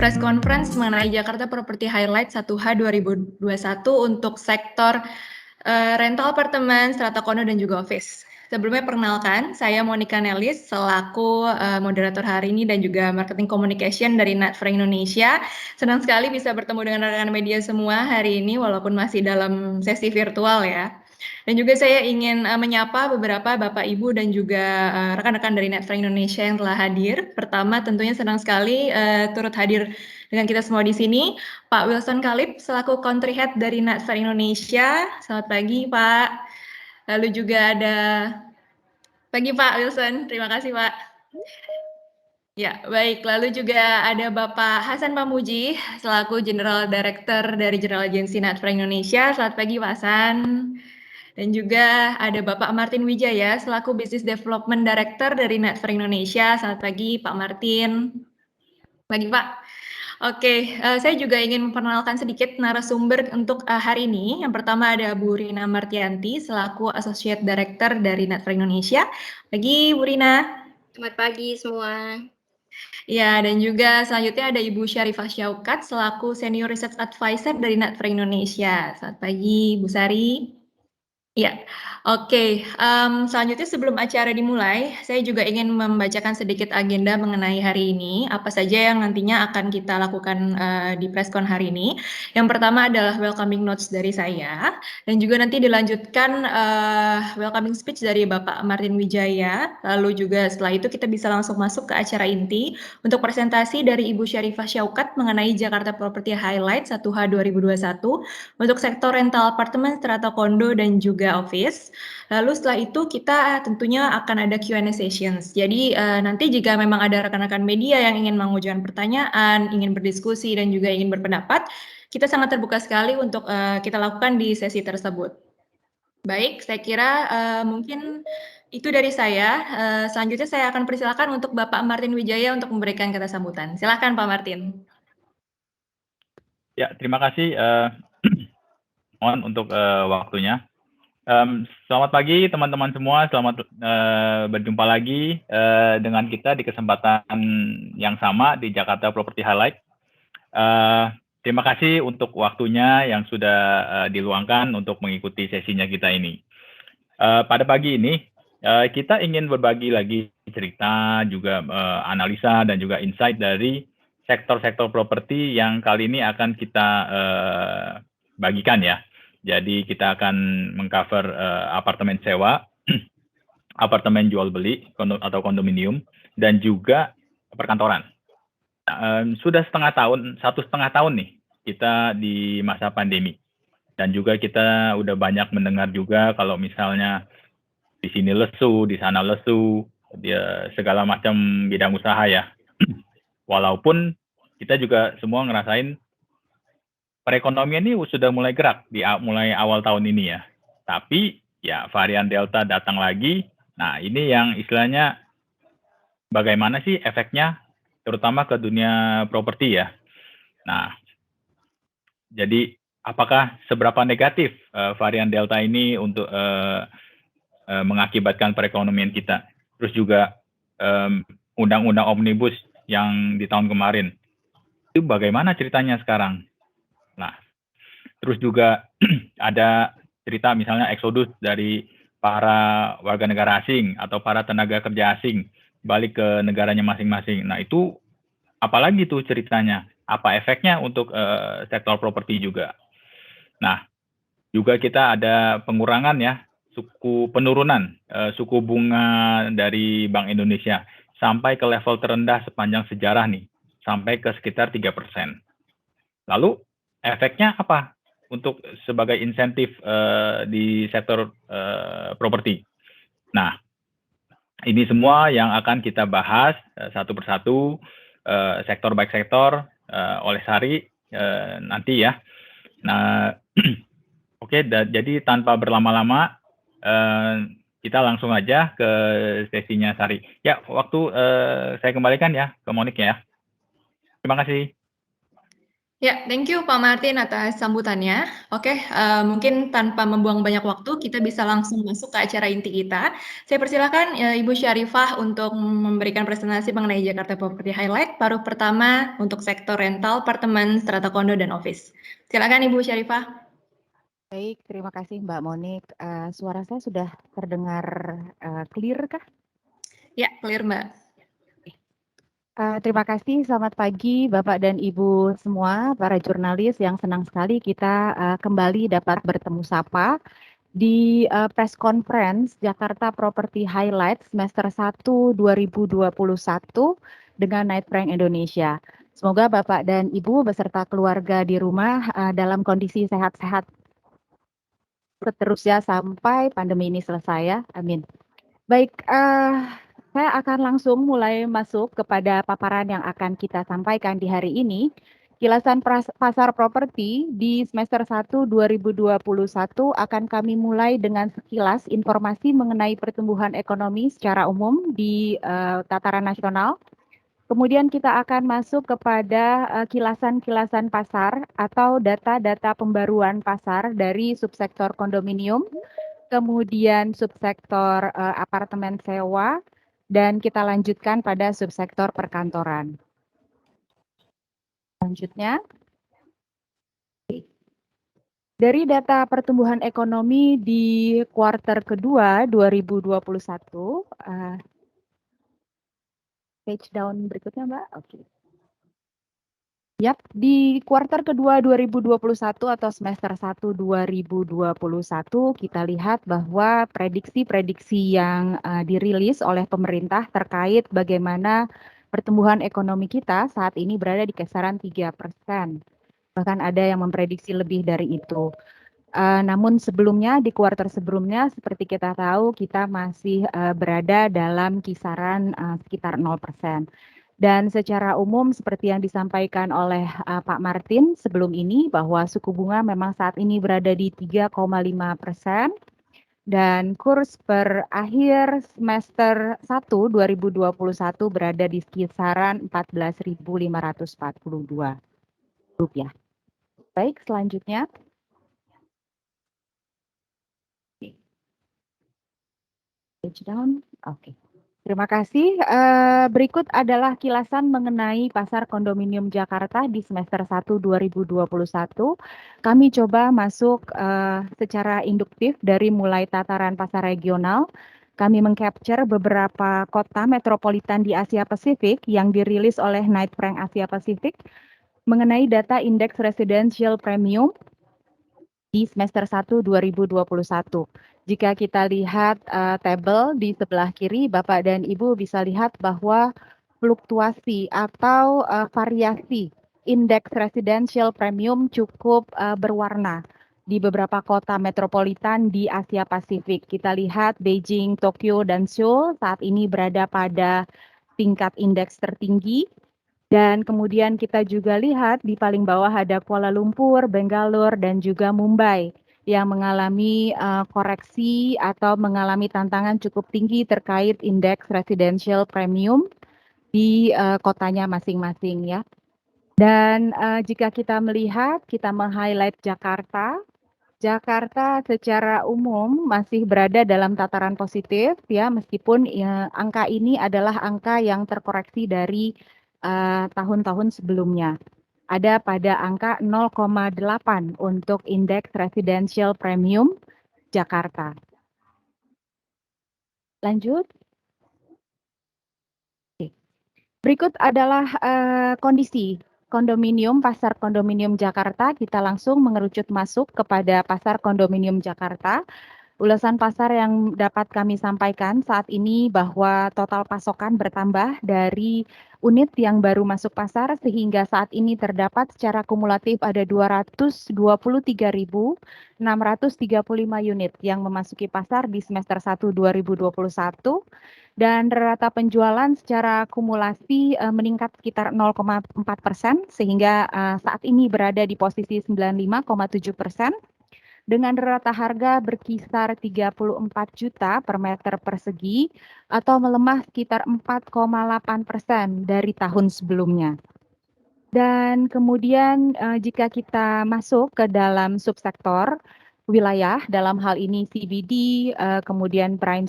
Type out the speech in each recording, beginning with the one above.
press conference mengenai Jakarta Property Highlight 1H 2021 untuk sektor rental apartemen, strata kondo, dan juga office. Sebelumnya perkenalkan, saya Monica Nelis selaku moderator hari ini dan juga marketing communication dari Natfra Indonesia. Senang sekali bisa bertemu dengan rekan-rekan media semua hari ini walaupun masih dalam sesi virtual ya. Dan juga saya ingin menyapa beberapa Bapak Ibu dan juga rekan-rekan dari Natfra Indonesia yang telah hadir. Pertama tentunya senang sekali turut hadir dengan kita semua di sini. Pak Wilson Kalib selaku Country Head dari Natfra Indonesia. Selamat pagi Pak. Lalu juga ada pagi Pak Wilson. Terima kasih Pak. Ya, baik. Lalu juga ada Bapak Hasan Pamuji selaku General Director dari General Agency Natfra Indonesia. Selamat pagi Pak Hasan. Dan juga ada Bapak Martin Wijaya selaku Business Development Director dari Natfra Indonesia. Selamat pagi Pak Martin. Pagi Pak. Oke, saya juga ingin memperkenalkan sedikit narasumber untuk hari ini. Yang pertama ada Bu Rina Martianti selaku Associate Director dari Natfra Indonesia. Pagi Bu Rina. Selamat pagi semua. Ya, dan juga selanjutnya ada Ibu Syarifah Syaukat selaku Senior Research Advisor dari Natfra Indonesia. Selamat pagi Bu Sari. Ya, oke. Selanjutnya sebelum acara dimulai, saya juga ingin membacakan sedikit agenda mengenai hari ini, apa saja yang nantinya akan kita lakukan di preskon hari ini. Yang pertama adalah welcoming notes dari saya, dan juga nanti dilanjutkan welcoming speech dari Bapak Martin Wijaya, lalu juga setelah itu kita bisa langsung masuk ke acara inti untuk presentasi dari Ibu Syarifah Syaukat mengenai Jakarta Property Highlight 1H 2021 untuk sektor rental apartemen, strata kondo, dan juga office. Lalu setelah itu kita tentunya akan ada Q&A sessions. Jadi nanti jika memang ada rekan-rekan media yang ingin mengajukan pertanyaan, ingin berdiskusi, dan juga ingin berpendapat, kita sangat terbuka sekali untuk kita lakukan di sesi tersebut. Baik, saya kira mungkin itu dari saya. Selanjutnya saya akan persilakan untuk Bapak Martin Wijaya untuk memberikan kata sambutan. Silakan Pak Martin. Ya, terima kasih mohon untuk waktunya. Selamat pagi teman-teman semua, selamat berjumpa lagi dengan kita di kesempatan yang sama di Jakarta Property Highlight. Terima kasih untuk waktunya yang sudah diluangkan untuk mengikuti sesinya kita ini. Pada pagi ini kita ingin berbagi lagi cerita, juga analisa dan juga insight dari sektor-sektor properti yang kali ini akan kita bagikan ya. Jadi kita akan mengcover apartemen sewa, apartemen jual beli atau kondominium, dan juga perkantoran. Sudah satu setengah tahun nih kita di masa pandemi, dan juga kita udah banyak mendengar juga kalau misalnya di sini lesu, di sana lesu, dia segala macam bidang usaha ya. Walaupun kita juga semua ngerasain perekonomian ini sudah mulai gerak di mulai awal tahun ini ya. Tapi ya varian Delta datang lagi. Nah ini yang istilahnya bagaimana sih efeknya terutama ke dunia properti ya. Nah jadi apakah seberapa negatif varian Delta ini untuk mengakibatkan perekonomian kita. Terus juga undang-undang omnibus yang di tahun kemarin. Itu bagaimana ceritanya sekarang? Nah, terus juga ada cerita misalnya eksodus dari para warga negara asing atau para tenaga kerja asing balik ke negaranya masing-masing. Nah, itu apalagi tuh ceritanya? Apa efeknya untuk sektor properti juga? Nah, juga kita ada pengurangan ya, penurunan suku bunga dari Bank Indonesia sampai ke level terendah sepanjang sejarah nih, sampai ke sekitar 3%. Lalu efeknya apa untuk sebagai insentif di sektor properti? Nah, ini semua yang akan kita bahas satu persatu, sektor by sektor oleh Sari nanti ya. Nah, oke, jadi tanpa berlama-lama kita langsung aja ke sesinya Sari. Ya, waktu saya kembalikan ya ke Monik ya. Terima kasih. Ya, thank you Pak Martin atas sambutannya. Oke, mungkin tanpa membuang banyak waktu, kita bisa langsung masuk ke acara inti kita. Saya persilakan Ibu Syarifah untuk memberikan presentasi mengenai Jakarta Property Highlight, paruh pertama untuk sektor rental, apartemen, strata kondo, dan office. Silakan Ibu Syarifah. Baik, terima kasih Mbak Monik. Suara saya sudah terdengar clear kah? Ya, clear Mbak. Terima kasih, selamat pagi Bapak dan Ibu semua, para jurnalis yang senang sekali kita kembali dapat bertemu sapa di press conference Jakarta Property Highlight semester 1 2021 dengan Knight Frank Indonesia. Semoga Bapak dan Ibu beserta keluarga di rumah dalam kondisi sehat-sehat seterusnya sampai pandemi ini selesai ya, amin. Baik, saya akan langsung mulai masuk kepada paparan yang akan kita sampaikan di hari ini. Kilasan pasar properti di semester 1 2021 akan kami mulai dengan sekilas informasi mengenai pertumbuhan ekonomi secara umum di tataran nasional. Kemudian kita akan masuk kepada kilasan-kilasan pasar atau data-data pembaruan pasar dari subsektor kondominium, kemudian subsektor apartemen sewa, dan kita lanjutkan pada subsektor perkantoran. Selanjutnya, dari data pertumbuhan ekonomi di kuartal kedua 2021, page down berikutnya Mbak, oke. Yap, di kuartal kedua 2021 atau semester 1 2021 kita lihat bahwa prediksi-prediksi yang dirilis oleh pemerintah terkait bagaimana pertumbuhan ekonomi kita saat ini berada di kisaran 3%. Bahkan ada yang memprediksi lebih dari itu. Namun sebelumnya, di kuartal sebelumnya, seperti kita tahu, kita masih berada dalam kisaran sekitar 0%. Dan secara umum seperti yang disampaikan oleh Pak Martin sebelum ini bahwa suku bunga memang saat ini berada di 3,5% dan kurs per akhir semester 1 2021 berada di kisaran 14.542 rupiah. Baik, selanjutnya. Page down, oke. Terima kasih. Berikut adalah kilasan mengenai pasar kondominium Jakarta di semester 1 2021. Kami coba masuk secara induktif dari mulai tataran pasar regional. Kami mengcapture beberapa kota metropolitan di Asia Pasifik yang dirilis oleh Knight Frank Asia Pasifik mengenai data indeks residential premium di semester 1 2021. Jika kita lihat tabel di sebelah kiri, Bapak dan Ibu bisa lihat bahwa fluktuasi atau variasi indeks residential premium cukup berwarna di beberapa kota metropolitan di Asia Pasifik. Kita lihat Beijing, Tokyo, dan Seoul saat ini berada pada tingkat indeks tertinggi. Dan kemudian kita juga lihat di paling bawah ada Kuala Lumpur, Bangalore, dan juga Mumbai yang mengalami koreksi atau mengalami tantangan cukup tinggi terkait indeks residential premium di kotanya masing-masing ya. Dan jika kita melihat, kita meng-highlight Jakarta. Jakarta secara umum masih berada dalam tataran positif ya, meskipun angka ini adalah angka yang terkoreksi dari tahun-tahun sebelumnya. Ada pada angka 0,8 untuk indeks residential premium Jakarta. Lanjut. Oke. Berikut adalah kondisi kondominium, pasar kondominium Jakarta. Kita langsung mengerucut masuk kepada pasar kondominium Jakarta. Ulasan pasar yang dapat kami sampaikan saat ini bahwa total pasokan bertambah dari unit yang baru masuk pasar sehingga saat ini terdapat secara kumulatif ada 223.635 unit yang memasuki pasar di semester 1 2021 dan rata penjualan secara kumulasi meningkat sekitar 0,4% sehingga saat ini berada di posisi 95,7%. Dengan rata harga berkisar 34 juta per meter persegi atau melemah sekitar 4,8% dari tahun sebelumnya. Dan kemudian jika kita masuk ke dalam subsektor wilayah, dalam hal ini CBD, kemudian prime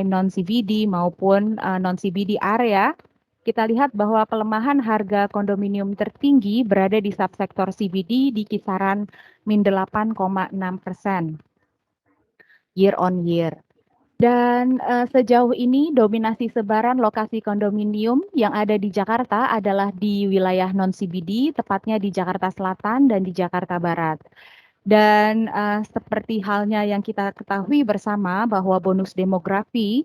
non-CBD maupun non-CBD area, kita lihat bahwa pelemahan harga kondominium tertinggi berada di subsektor CBD di kisaran -8,6% year on year. Dan sejauh ini dominasi sebaran lokasi kondominium yang ada di Jakarta adalah di wilayah non-CBD, tepatnya di Jakarta Selatan dan di Jakarta Barat. Dan seperti halnya yang kita ketahui bersama bahwa bonus demografi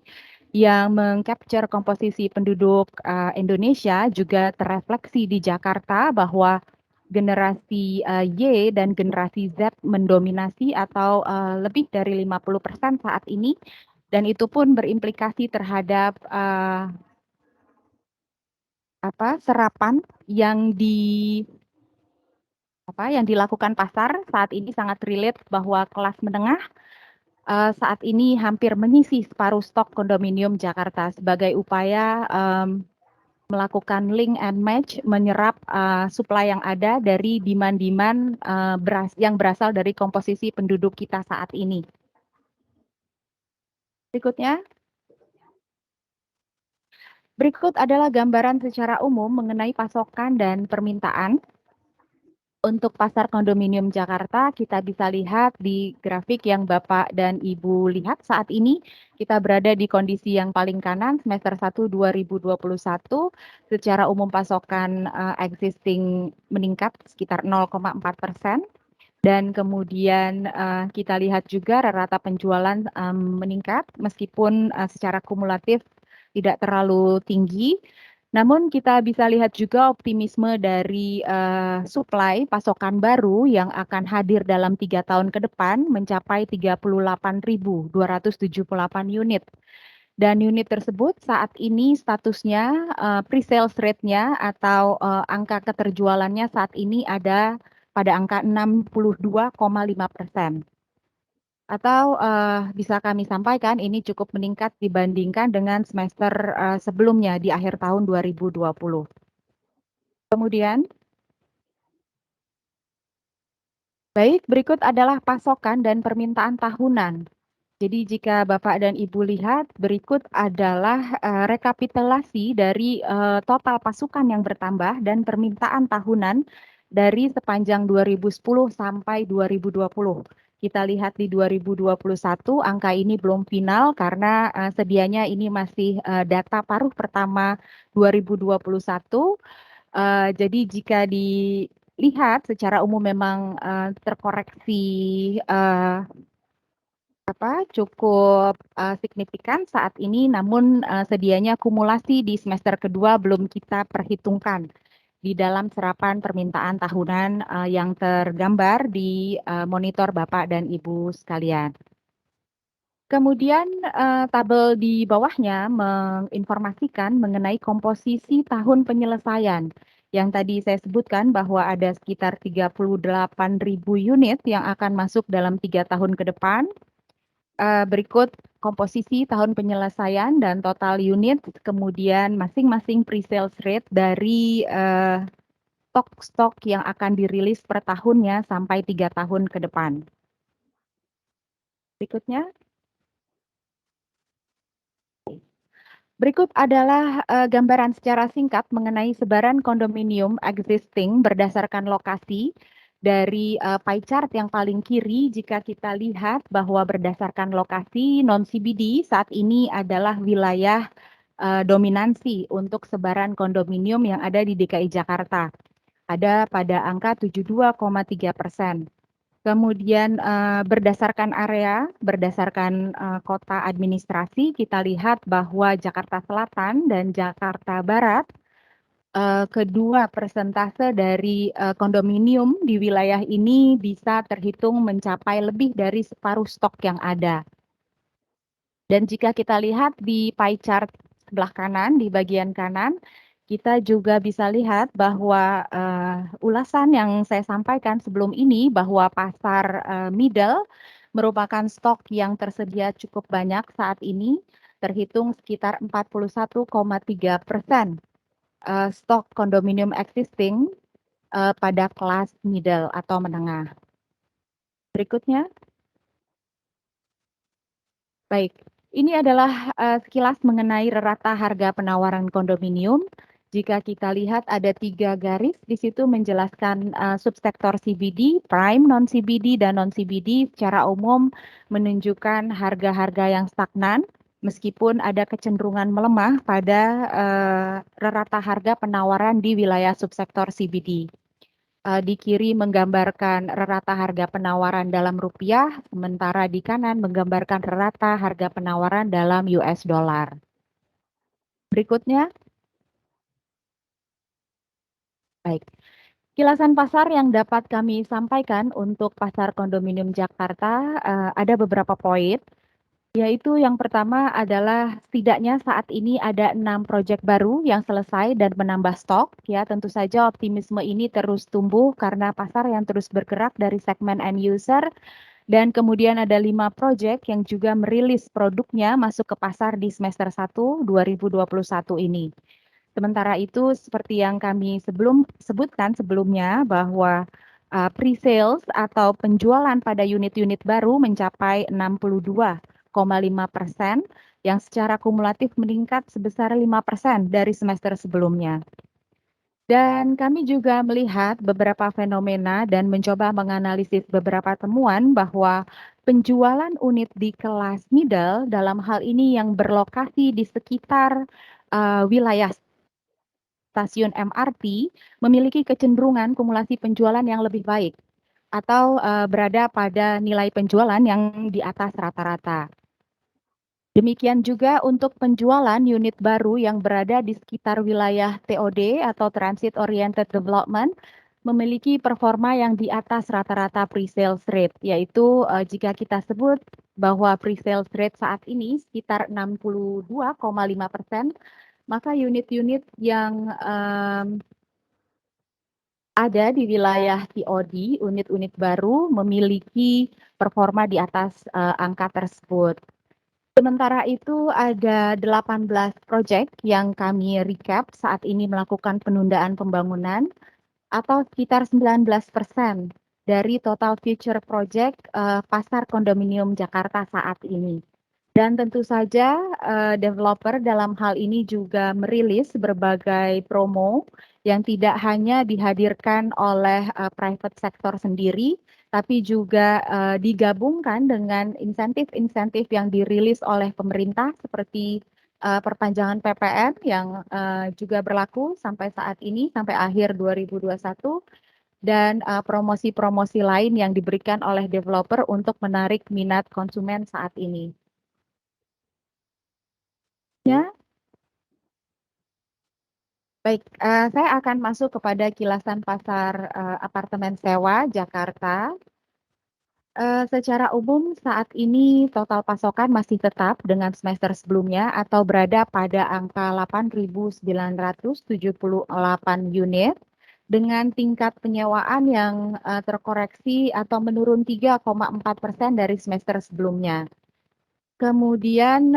yang mengcapture komposisi penduduk Indonesia juga terrefleksi di Jakarta bahwa generasi Y dan generasi Z mendominasi atau lebih dari 50% saat ini. Dan itu pun berimplikasi terhadap serapan yang dilakukan pasar saat ini sangat relate bahwa kelas menengah saat ini hampir mengisi separuh stok kondominium Jakarta sebagai upaya melakukan link and match, menyerap supply yang ada dari demand-demand yang berasal dari komposisi penduduk kita saat ini. Berikut adalah gambaran secara umum mengenai pasokan dan permintaan. Untuk pasar kondominium Jakarta, kita bisa lihat di grafik yang Bapak dan Ibu lihat saat ini, kita berada di kondisi yang paling kanan, semester 1 2021, secara umum pasokan existing meningkat sekitar 0,4%. Dan kemudian kita lihat juga rata penjualan meningkat meskipun secara kumulatif tidak terlalu tinggi. Namun kita bisa lihat juga optimisme dari supply pasokan baru yang akan hadir dalam 3 tahun ke depan mencapai 38.278 unit. Dan unit tersebut saat ini statusnya pre-sales rate-nya atau angka keterjualannya saat ini ada pada angka 62,5%. Atau bisa kami sampaikan ini cukup meningkat dibandingkan dengan semester sebelumnya di akhir tahun 2020. Kemudian, baik, berikut adalah pasokan dan permintaan tahunan. Jadi jika Bapak dan Ibu lihat, berikut adalah rekapitulasi dari total pasukan yang bertambah dan permintaan tahunan dari sepanjang 2010 sampai 2020. Kita lihat di 2021, angka ini belum final karena sedianya ini masih data paruh pertama 2021. Jadi jika dilihat secara umum memang terkoreksi cukup signifikan saat ini, namun sedianya akumulasi di semester kedua belum kita perhitungkan di dalam serapan permintaan tahunan yang tergambar di monitor Bapak dan Ibu sekalian. Kemudian tabel di bawahnya menginformasikan mengenai komposisi tahun penyelesaian yang tadi saya sebutkan bahwa ada sekitar 38.000 unit yang akan masuk dalam 3 tahun ke depan. Berikut komposisi tahun penyelesaian dan total unit, kemudian masing-masing pre-sales rate dari stok-stok yang akan dirilis per tahunnya sampai 3 tahun ke depan. Berikutnya. Berikut adalah gambaran secara singkat mengenai sebaran kondominium existing berdasarkan lokasi. Dari pie chart yang paling kiri, jika kita lihat bahwa berdasarkan lokasi non-CBD saat ini adalah wilayah dominansi untuk sebaran kondominium yang ada di DKI Jakarta. Ada pada angka 72,3%. Kemudian berdasarkan area, berdasarkan kota administrasi, kita lihat bahwa Jakarta Selatan dan Jakarta Barat kedua persentase dari kondominium di wilayah ini bisa terhitung mencapai lebih dari separuh stok yang ada. Dan jika kita lihat di pie chart sebelah kanan, di bagian kanan, kita juga bisa lihat bahwa ulasan yang saya sampaikan sebelum ini bahwa pasar middle merupakan stok yang tersedia cukup banyak saat ini, terhitung sekitar 41,3%. Stok kondominium existing pada kelas middle atau menengah. Berikutnya. Baik, ini adalah sekilas mengenai rata harga penawaran kondominium. Jika kita lihat ada 3 garis di situ menjelaskan subsektor CBD, prime, non-CBD, dan non-CBD secara umum menunjukkan harga-harga yang stagnan meskipun ada kecenderungan melemah pada rata harga penawaran di wilayah subsektor CBD. Di kiri menggambarkan rata harga penawaran dalam rupiah, sementara di kanan menggambarkan rata harga penawaran dalam US dollar. Berikutnya. Baik. Kilasan pasar yang dapat kami sampaikan untuk pasar kondominium Jakarta ada beberapa poin. Yaitu yang pertama adalah setidaknya saat ini ada 6 proyek baru yang selesai dan menambah stok. Ya, tentu saja optimisme ini terus tumbuh karena pasar yang terus bergerak dari segmen end user. Dan kemudian ada 5 proyek yang juga merilis produknya masuk ke pasar di semester 1 2021 ini. Sementara itu seperti yang kami sebutkan sebelumnya bahwa pre-sales atau penjualan pada unit-unit baru mencapai 62,5% yang secara kumulatif meningkat sebesar 5% dari semester sebelumnya. Dan kami juga melihat beberapa fenomena dan mencoba menganalisis beberapa temuan bahwa penjualan unit di kelas middle dalam hal ini yang berlokasi di sekitar wilayah stasiun MRT memiliki kecenderungan kumulasi penjualan yang lebih baik atau berada pada nilai penjualan yang di atas rata-rata. Demikian juga untuk penjualan unit baru yang berada di sekitar wilayah TOD atau Transit Oriented Development memiliki performa yang di atas rata-rata pre-sales rate, yaitu jika kita sebut bahwa pre-sales rate saat ini sekitar 62,5%, maka unit-unit yang ada di wilayah TOD, unit-unit baru memiliki performa di atas angka tersebut. Sementara itu ada 18 proyek yang kami recap saat ini melakukan penundaan pembangunan atau sekitar 19% dari total future project pasar kondominium Jakarta saat ini. Dan tentu saja developer dalam hal ini juga merilis berbagai promo yang tidak hanya dihadirkan oleh private sector sendiri, tapi juga digabungkan dengan insentif-insentif yang dirilis oleh pemerintah seperti perpanjangan PPN yang juga berlaku sampai saat ini, sampai akhir 2021, dan promosi-promosi lain yang diberikan oleh developer untuk menarik minat konsumen saat ini. Ya. Baik, saya akan masuk kepada kilasan pasar apartemen sewa Jakarta. Secara umum saat ini total pasokan masih tetap dengan semester sebelumnya atau berada pada angka 8.978 unit dengan tingkat penyewaan yang terkoreksi atau menurun 3,4% dari semester sebelumnya. Kemudian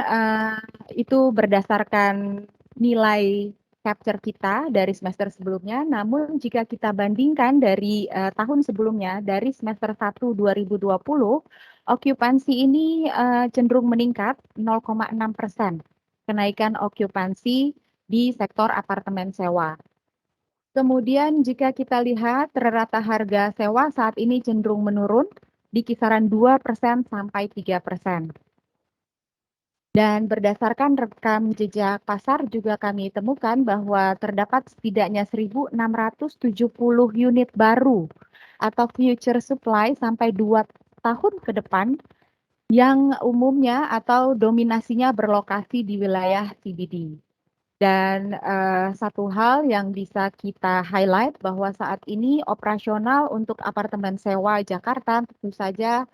itu berdasarkan nilai capture kita dari semester sebelumnya, namun jika kita bandingkan dari tahun sebelumnya, dari semester 1 2020, okupansi ini cenderung meningkat 0,6%, kenaikan okupansi di sektor apartemen sewa. Kemudian jika kita lihat rata harga sewa saat ini cenderung menurun di kisaran 2% sampai 3%. Dan berdasarkan rekam jejak pasar juga kami temukan bahwa terdapat setidaknya 1.670 unit baru atau future supply sampai 2 tahun ke depan yang umumnya atau dominasinya berlokasi di wilayah CBD. Dan satu hal yang bisa kita highlight bahwa saat ini operasional untuk apartemen sewa Jakarta tentu saja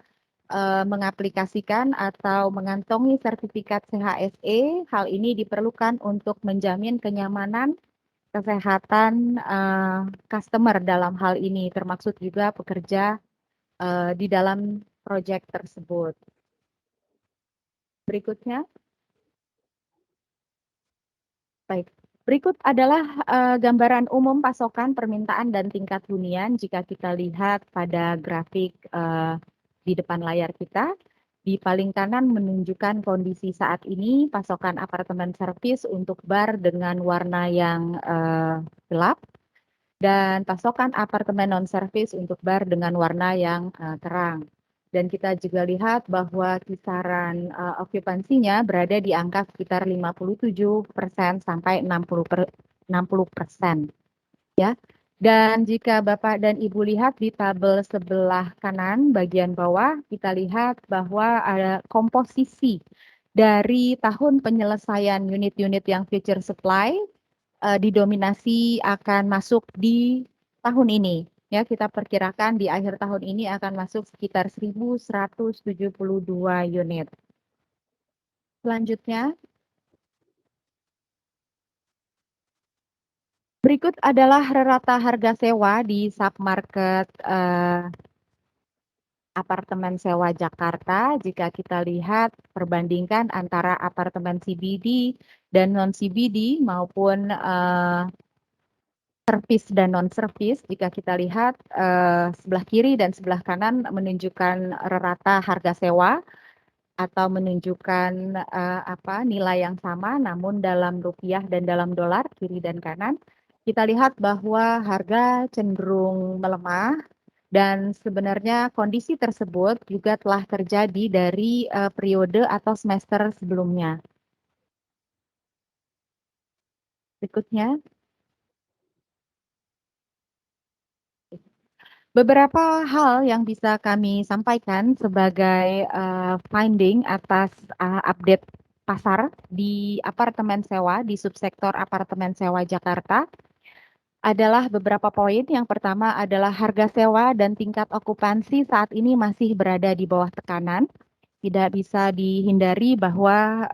mengaplikasikan atau mengantongi sertifikat CHSE. Hal ini diperlukan untuk menjamin kenyamanan kesehatan customer dalam hal ini, termasuk juga pekerja di dalam proyek tersebut. Berikutnya. Baik, Berikut adalah gambaran umum pasokan, permintaan, dan tingkat hunian jika kita lihat pada grafik di depan layar kita. Di paling kanan menunjukkan kondisi saat ini pasokan apartemen servis untuk bar dengan warna yang gelap dan pasokan apartemen non-servis untuk bar dengan warna yang terang. Dan kita juga lihat bahwa kisaran okupansinya berada di angka sekitar 57% sampai 60%. Ya. Dan jika Bapak dan Ibu lihat di tabel sebelah kanan bagian bawah, kita lihat bahwa ada komposisi dari tahun penyelesaian unit-unit yang future supply didominasi akan masuk di tahun ini. Ya, kita perkirakan di akhir tahun ini akan masuk sekitar 1.172 unit. Selanjutnya, berikut adalah rata harga sewa di submarket apartemen sewa Jakarta. Jika kita lihat perbandingkan antara apartemen CBD dan non-CBD maupun servis dan non-servis, jika kita lihat sebelah kiri dan sebelah kanan menunjukkan rata harga sewa atau menunjukkan nilai yang sama, namun dalam rupiah dan dalam dolar kiri dan kanan, kita lihat bahwa harga cenderung melemah dan sebenarnya kondisi tersebut juga telah terjadi dari periode atau semester sebelumnya. Berikutnya. Beberapa hal yang bisa kami sampaikan sebagai finding atas update pasar di apartemen sewa, di subsektor apartemen sewa Jakarta adalah beberapa poin. Yang pertama adalah harga sewa dan tingkat okupansi saat ini masih berada di bawah tekanan. Tidak bisa dihindari bahwa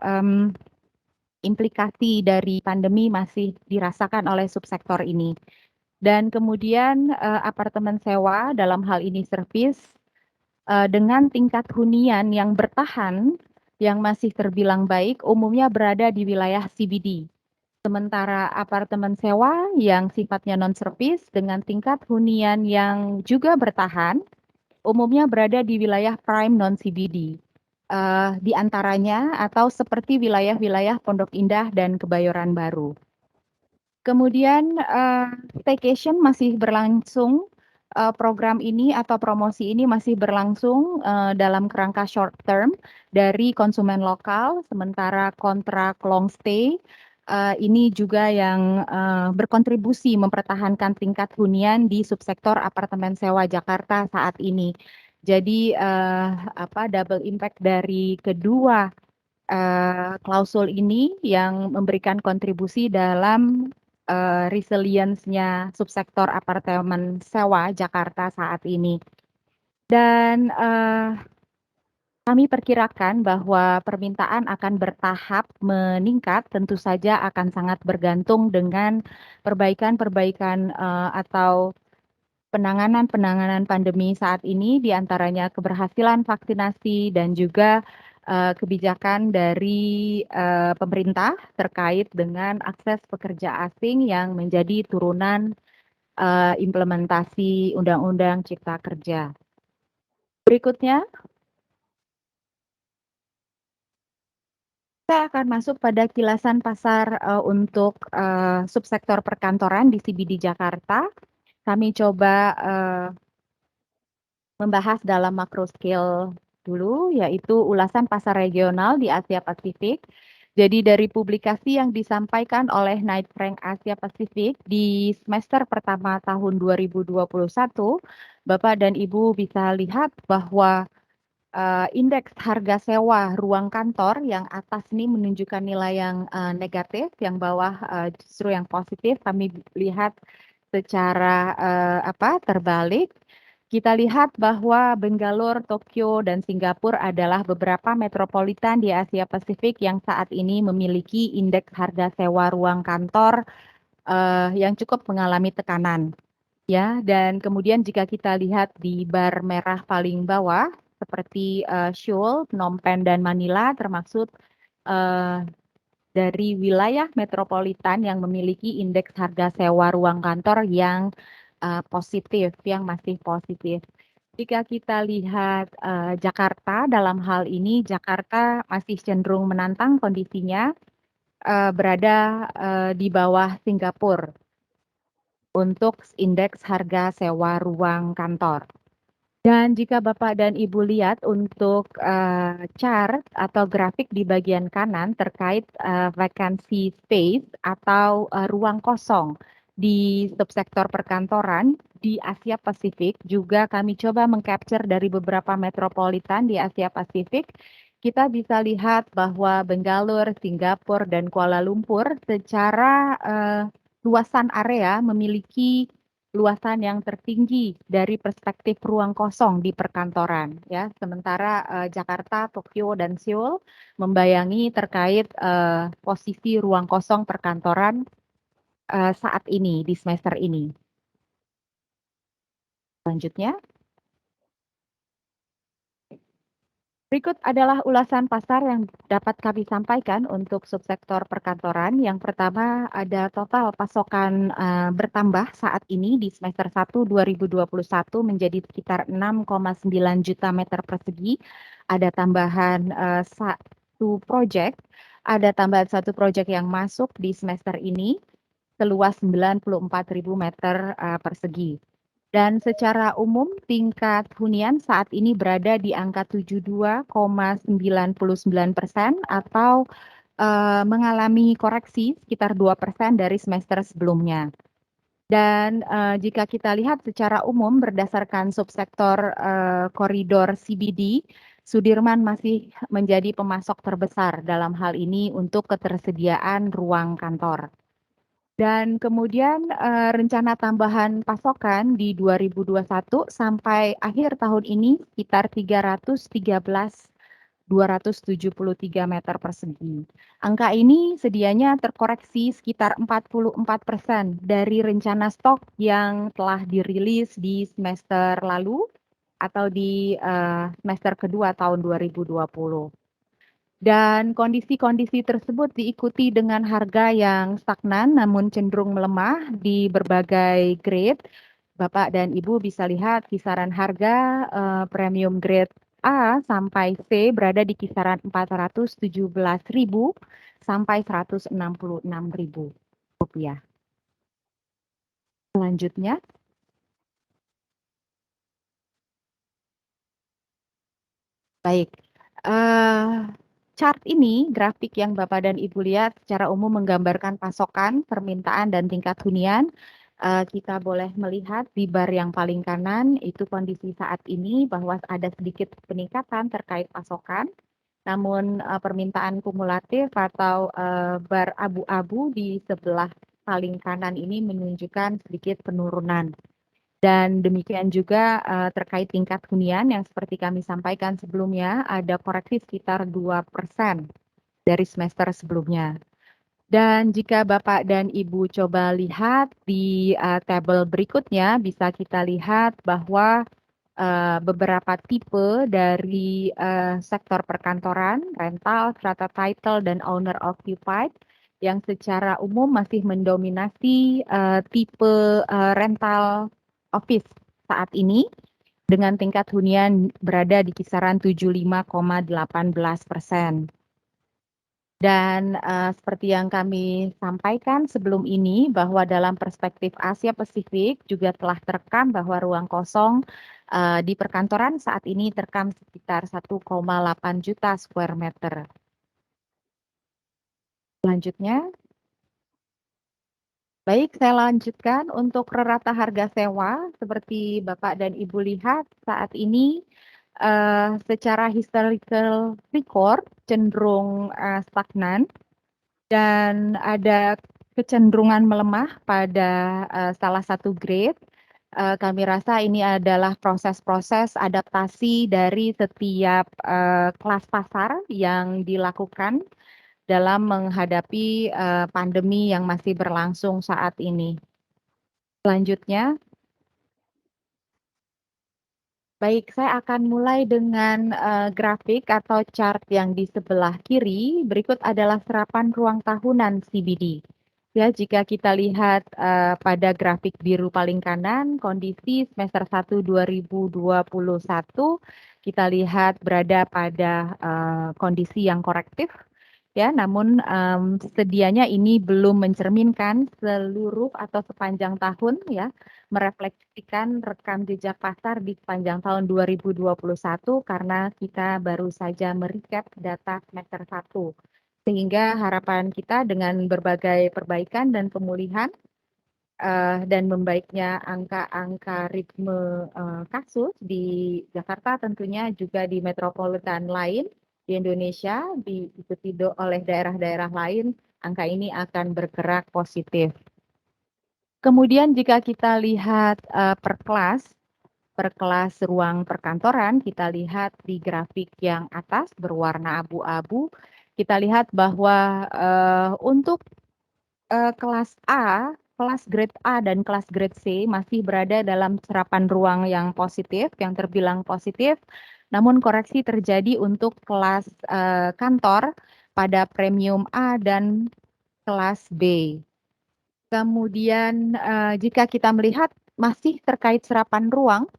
implikasi dari pandemi masih dirasakan oleh subsektor ini. Dan kemudian apartemen sewa dalam hal ini servis dengan tingkat hunian yang bertahan yang masih terbilang baik umumnya berada di wilayah CBD. Sementara apartemen sewa yang sifatnya non-servis dengan tingkat hunian yang juga bertahan umumnya berada di wilayah prime non-CBD. Di antaranya atau seperti wilayah-wilayah Pondok Indah dan Kebayoran Baru. Kemudian staycation masih berlangsung, program ini atau promosi ini masih berlangsung dalam kerangka short term dari konsumen lokal, sementara kontrak long stay ini juga yang berkontribusi mempertahankan tingkat hunian di subsektor apartemen sewa Jakarta saat ini. Jadi double impact dari kedua klausul ini yang memberikan kontribusi dalam resilience-nya subsektor apartemen sewa Jakarta saat ini. Dan kami perkirakan bahwa permintaan akan bertahap meningkat, tentu saja akan sangat bergantung dengan perbaikan-perbaikan atau penanganan pandemi saat ini, diantaranya keberhasilan vaksinasi dan juga kebijakan dari pemerintah terkait dengan akses pekerja asing yang menjadi turunan implementasi Undang-Undang Cipta Kerja. Berikutnya, saya akan masuk pada kilasan pasar untuk subsektor perkantoran di CBD Jakarta. Kami coba membahas dalam makro scale dulu, yaitu ulasan pasar regional di Asia Pasifik. Jadi dari publikasi yang disampaikan oleh Knight Frank Asia Pasifik di semester pertama tahun 2021, Bapak dan Ibu bisa lihat bahwa indeks harga sewa ruang kantor yang atas ini menunjukkan nilai yang negatif, yang bawah justru yang positif. Kami lihat secara terbalik. Kita lihat bahwa Bangalore, Tokyo, dan Singapura adalah beberapa metropolitan di Asia Pasifik yang saat ini memiliki indeks harga sewa ruang kantor yang cukup mengalami tekanan. Ya, dan kemudian jika kita lihat di bar merah paling bawah, seperti Seoul, Phnom Penh, dan Manila, termasuk dari wilayah metropolitan yang memiliki indeks harga sewa ruang kantor yang positif, yang masih positif. Jika kita lihat Jakarta, dalam hal ini Jakarta masih cenderung menantang kondisinya berada di bawah Singapura untuk indeks harga sewa ruang kantor. Dan jika Bapak dan Ibu lihat untuk chart atau grafik di bagian kanan terkait vacancy space atau ruang kosong di subsektor perkantoran di Asia Pasifik, juga kami coba mengcapture dari beberapa metropolitan di Asia Pasifik. Kita bisa lihat bahwa Bangalore, Singapura, dan Kuala Lumpur secara luasan area memiliki luasan yang tertinggi dari perspektif ruang kosong di perkantoran, ya. Sementara Jakarta, Tokyo, dan Seoul membayangi terkait posisi ruang kosong perkantoran saat ini di semester ini. Selanjutnya, berikut adalah ulasan pasar yang dapat kami sampaikan untuk subsektor perkantoran. Yang pertama, ada total pasokan bertambah saat ini di semester 1 2021 menjadi sekitar 6,9 juta meter persegi. Ada tambahan satu proyek yang masuk di semester ini seluas 94.000 meter persegi. Dan secara umum tingkat hunian saat ini berada di angka 72,99% atau mengalami koreksi sekitar 2% dari semester sebelumnya. Dan jika kita lihat secara umum berdasarkan subsektor koridor CBD, Sudirman masih menjadi pemasok terbesar dalam hal ini untuk ketersediaan ruang kantor. Dan kemudian rencana tambahan pasokan di 2021 sampai akhir tahun ini sekitar 313.273 meter persegi. Angka ini sedianya terkoreksi sekitar 44% dari rencana stok yang telah dirilis di semester lalu atau di semester kedua tahun 2020. Dan kondisi-kondisi tersebut diikuti dengan harga yang stagnan namun cenderung melemah di berbagai grade. Bapak dan Ibu bisa lihat kisaran harga premium grade A sampai C berada di kisaran 417.000 sampai 166.000 rupiah. Selanjutnya, baik. Chart ini, grafik yang Bapak dan Ibu lihat secara umum menggambarkan pasokan, permintaan, dan tingkat hunian. Kita boleh melihat di bar yang paling kanan itu kondisi saat ini bahwa ada sedikit peningkatan terkait pasokan. Namun permintaan kumulatif atau bar abu-abu di sebelah paling kanan ini menunjukkan sedikit penurunan. Dan demikian juga terkait tingkat hunian yang seperti kami sampaikan sebelumnya, ada koreksi sekitar 2% dari semester sebelumnya. Dan jika Bapak dan Ibu coba lihat di tabel berikutnya, bisa kita lihat bahwa beberapa tipe dari sektor perkantoran, rental, strata title, dan owner occupied yang secara umum masih mendominasi tipe rental office saat ini dengan tingkat hunian berada di kisaran 75,18%. Dan seperti yang kami sampaikan sebelum ini bahwa dalam perspektif Asia Pasifik juga telah terekam bahwa ruang kosong di perkantoran saat ini terekam sekitar 1,8 juta square meter. Selanjutnya, baik, saya lanjutkan untuk rata harga sewa. Seperti Bapak dan Ibu lihat saat ini secara historical record cenderung stagnan dan ada kecenderungan melemah pada salah satu grade. Kami rasa ini adalah proses-proses adaptasi dari setiap kelas pasar yang dilakukan dalam menghadapi pandemi yang masih berlangsung saat ini. Selanjutnya, Baik, saya akan mulai dengan grafik atau chart yang di sebelah kiri. Berikut adalah serapan ruang tahunan CBD. Ya, jika kita lihat pada grafik biru paling kanan, kondisi semester 1 2021, kita lihat berada pada kondisi yang korektif. Ya, namun sedianya ini belum mencerminkan seluruh atau sepanjang tahun ya, merefleksikan rekam jejak pasar di sepanjang tahun 2021 karena kita baru saja merecap data semester 1. Sehingga harapan kita dengan berbagai perbaikan dan pemulihan dan membaiknya angka-angka ritme kasus di Jakarta tentunya juga di metropolitan lain di Indonesia diikuti oleh daerah-daerah lain, angka ini akan bergerak positif. Kemudian jika kita lihat per kelas ruang perkantoran, kita lihat di grafik yang atas berwarna abu-abu, kita lihat bahwa untuk kelas A, kelas grade A dan kelas grade C masih berada dalam serapan ruang yang positif, yang terbilang positif, namun koreksi terjadi untuk kelas kantor pada premium A dan kelas B. Kemudian jika kita melihat masih terkait serapan ruang,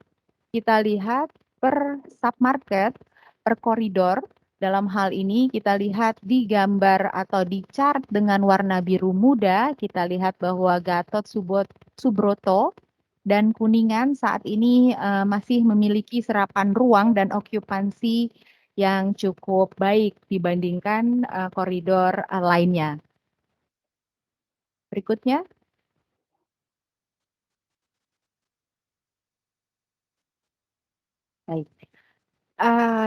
kita lihat per submarket, per koridor. Dalam hal ini kita lihat di gambar atau di chart dengan warna biru muda, kita lihat bahwa Gatot Subroto dan Kuningan saat ini masih memiliki serapan ruang dan okupansi yang cukup baik dibandingkan koridor lainnya. Berikutnya. Baik.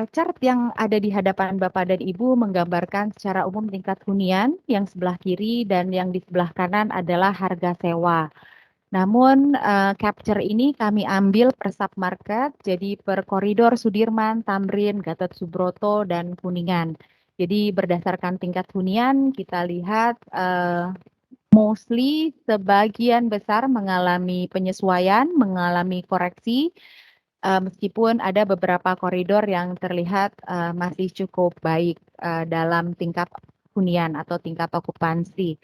Chart yang ada di hadapan Bapak dan Ibu menggambarkan secara umum tingkat hunian yang sebelah kiri dan yang di sebelah kanan adalah harga sewa. Namun capture ini kami ambil per submarket, jadi per koridor Sudirman, Tamrin, Gatot Subroto, dan Kuningan. Jadi berdasarkan tingkat hunian kita lihat mostly sebagian besar mengalami penyesuaian, mengalami koreksi, meskipun ada beberapa koridor yang terlihat masih cukup baik dalam tingkat hunian atau tingkat okupansi.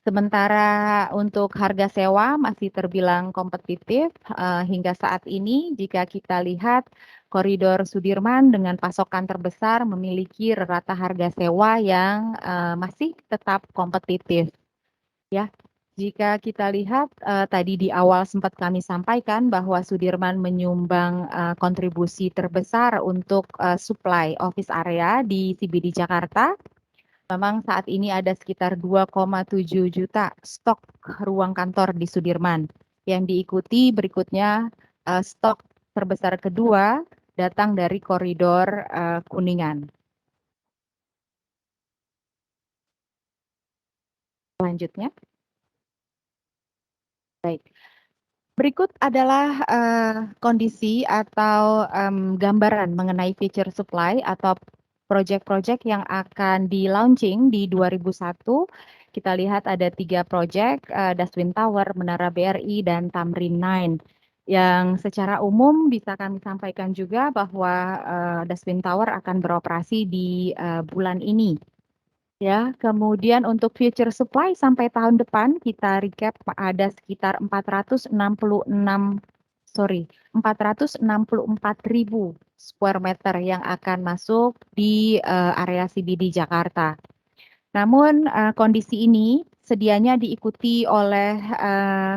Sementara untuk harga sewa masih terbilang kompetitif hingga saat ini jika kita lihat koridor Sudirman dengan pasokan terbesar memiliki rata harga sewa yang masih tetap kompetitif. Ya, jika kita lihat tadi di awal sempat kami sampaikan bahwa Sudirman menyumbang kontribusi terbesar untuk supply office area di CBD Jakarta. Memang saat ini ada sekitar 2,7 juta stok ruang kantor di Sudirman. Yang diikuti berikutnya stok terbesar kedua datang dari koridor Kuningan. Selanjutnya. Baik. Berikut adalah kondisi atau gambaran mengenai feature supply atau proyek-proyek yang akan di-launching di 2001. Kita lihat ada 3 proyek, Daswin Tower, Menara BRI, dan Tamrin 9. Yang secara umum bisa kami sampaikan juga bahwa Daswin Tower akan beroperasi di bulan ini. Ya, kemudian untuk future supply sampai tahun depan kita recap ada sekitar 464.000 square meter yang akan masuk di area CBD Jakarta. Namun kondisi ini sedianya diikuti oleh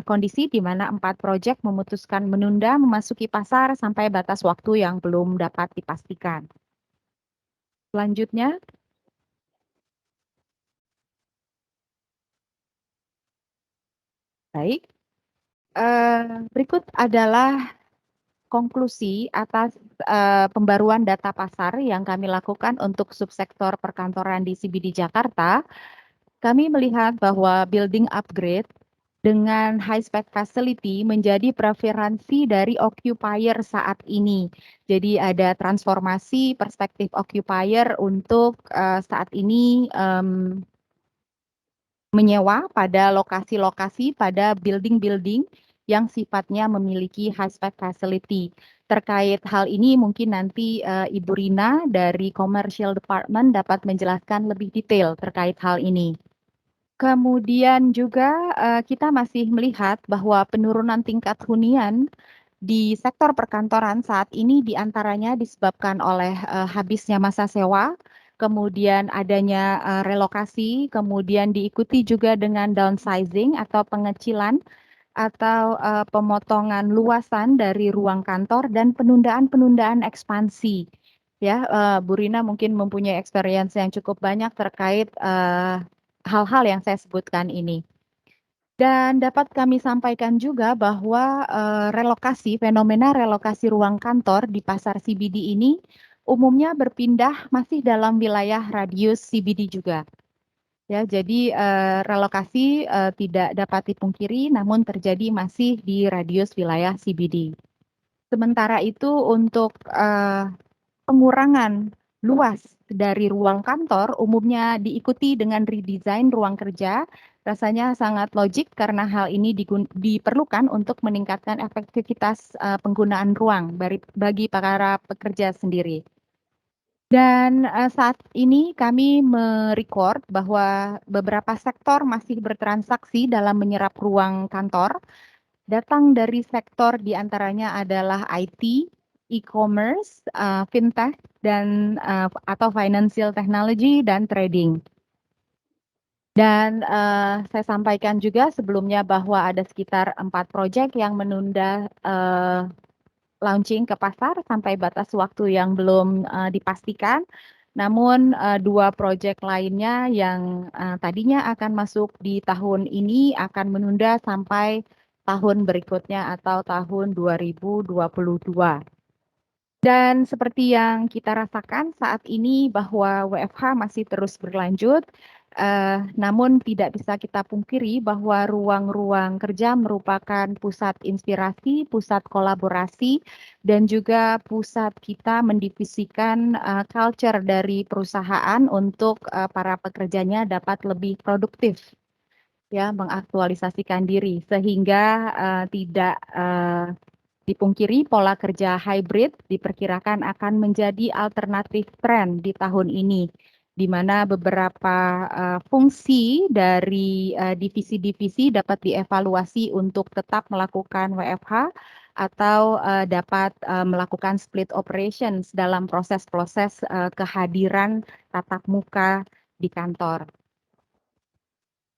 kondisi di mana 4 proyek memutuskan menunda memasuki pasar sampai batas waktu yang belum dapat dipastikan. Selanjutnya. Baik, berikut adalah konklusi atas pembaruan data pasar yang kami lakukan untuk subsektor perkantoran di CBD Jakarta. Kami melihat bahwa building upgrade dengan high spec facility menjadi preferensi dari occupier saat ini. Jadi ada transformasi perspektif occupier untuk saat ini menyewa pada lokasi-lokasi pada building-building yang sifatnya memiliki high spec facility. Terkait hal ini mungkin nanti Ibu Rina dari Commercial Department dapat menjelaskan lebih detail terkait hal ini. Kemudian juga kita masih melihat bahwa penurunan tingkat hunian di sektor perkantoran saat ini diantaranya disebabkan oleh habisnya masa sewa, kemudian adanya relokasi, kemudian diikuti juga dengan downsizing atau pengecilan atau pemotongan luasan dari ruang kantor dan penundaan-penundaan ekspansi. Ya, Bu Rina mungkin mempunyai experience yang cukup banyak terkait hal-hal yang saya sebutkan ini. Dan dapat kami sampaikan juga bahwa fenomena relokasi ruang kantor di pasar CBD ini umumnya berpindah masih dalam wilayah radius CBD juga. Ya, jadi relokasi tidak dapat dipungkiri, namun terjadi masih di radius wilayah CBD. Sementara itu untuk pengurangan luas dari ruang kantor umumnya diikuti dengan redesign ruang kerja. Rasanya sangat logik karena hal ini diperlukan untuk meningkatkan efektivitas penggunaan ruang bagi para pekerja sendiri. Dan saat ini kami merecord bahwa beberapa sektor masih bertransaksi dalam menyerap ruang kantor. Datang dari sektor diantaranya adalah IT, e-commerce, fintech, dan atau financial technology dan trading. Dan saya sampaikan juga sebelumnya bahwa ada sekitar 4 proyek yang menunda launching ke pasar sampai batas waktu yang belum dipastikan. Namun 2 proyek lainnya yang tadinya akan masuk di tahun ini akan menunda sampai tahun berikutnya atau tahun 2022. Dan seperti yang kita rasakan saat ini bahwa WFH masih terus berlanjut, namun tidak bisa kita pungkiri bahwa ruang-ruang kerja merupakan pusat inspirasi, pusat kolaborasi, dan juga pusat kita mendivisikan culture dari perusahaan untuk para pekerjanya dapat lebih produktif, ya, mengaktualisasikan diri sehingga tidak dipungkiri pola kerja hybrid diperkirakan akan menjadi alternatif tren di tahun ini, di mana beberapa fungsi dari divisi-divisi dapat dievaluasi untuk tetap melakukan WFH atau dapat melakukan split operations dalam proses-proses kehadiran tatap muka di kantor.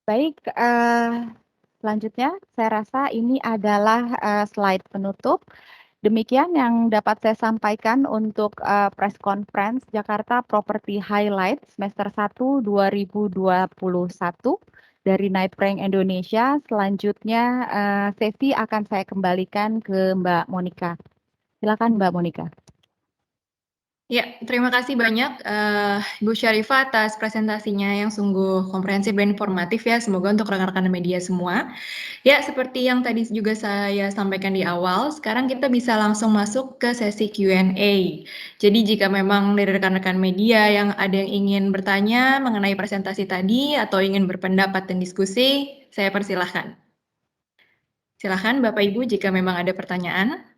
Baik, selanjutnya saya rasa ini adalah slide penutup. Demikian yang dapat saya sampaikan untuk press conference Jakarta Property Highlight semester 1 2021 dari Knight Frank Indonesia. Selanjutnya sesi akan saya kembalikan ke Mbak Monica. Silakan Mbak Monica. Ya, terima kasih banyak Ibu Syarifah atas presentasinya yang sungguh komprehensif dan informatif ya. Semoga untuk rekan-rekan media semua. Ya, seperti yang tadi juga saya sampaikan di awal, sekarang kita bisa langsung masuk ke sesi Q&A. Jadi jika memang dari rekan-rekan media yang ada yang ingin bertanya mengenai presentasi tadi atau ingin berpendapat dan diskusi, saya persilahkan. Silahkan Bapak Ibu jika memang ada pertanyaan.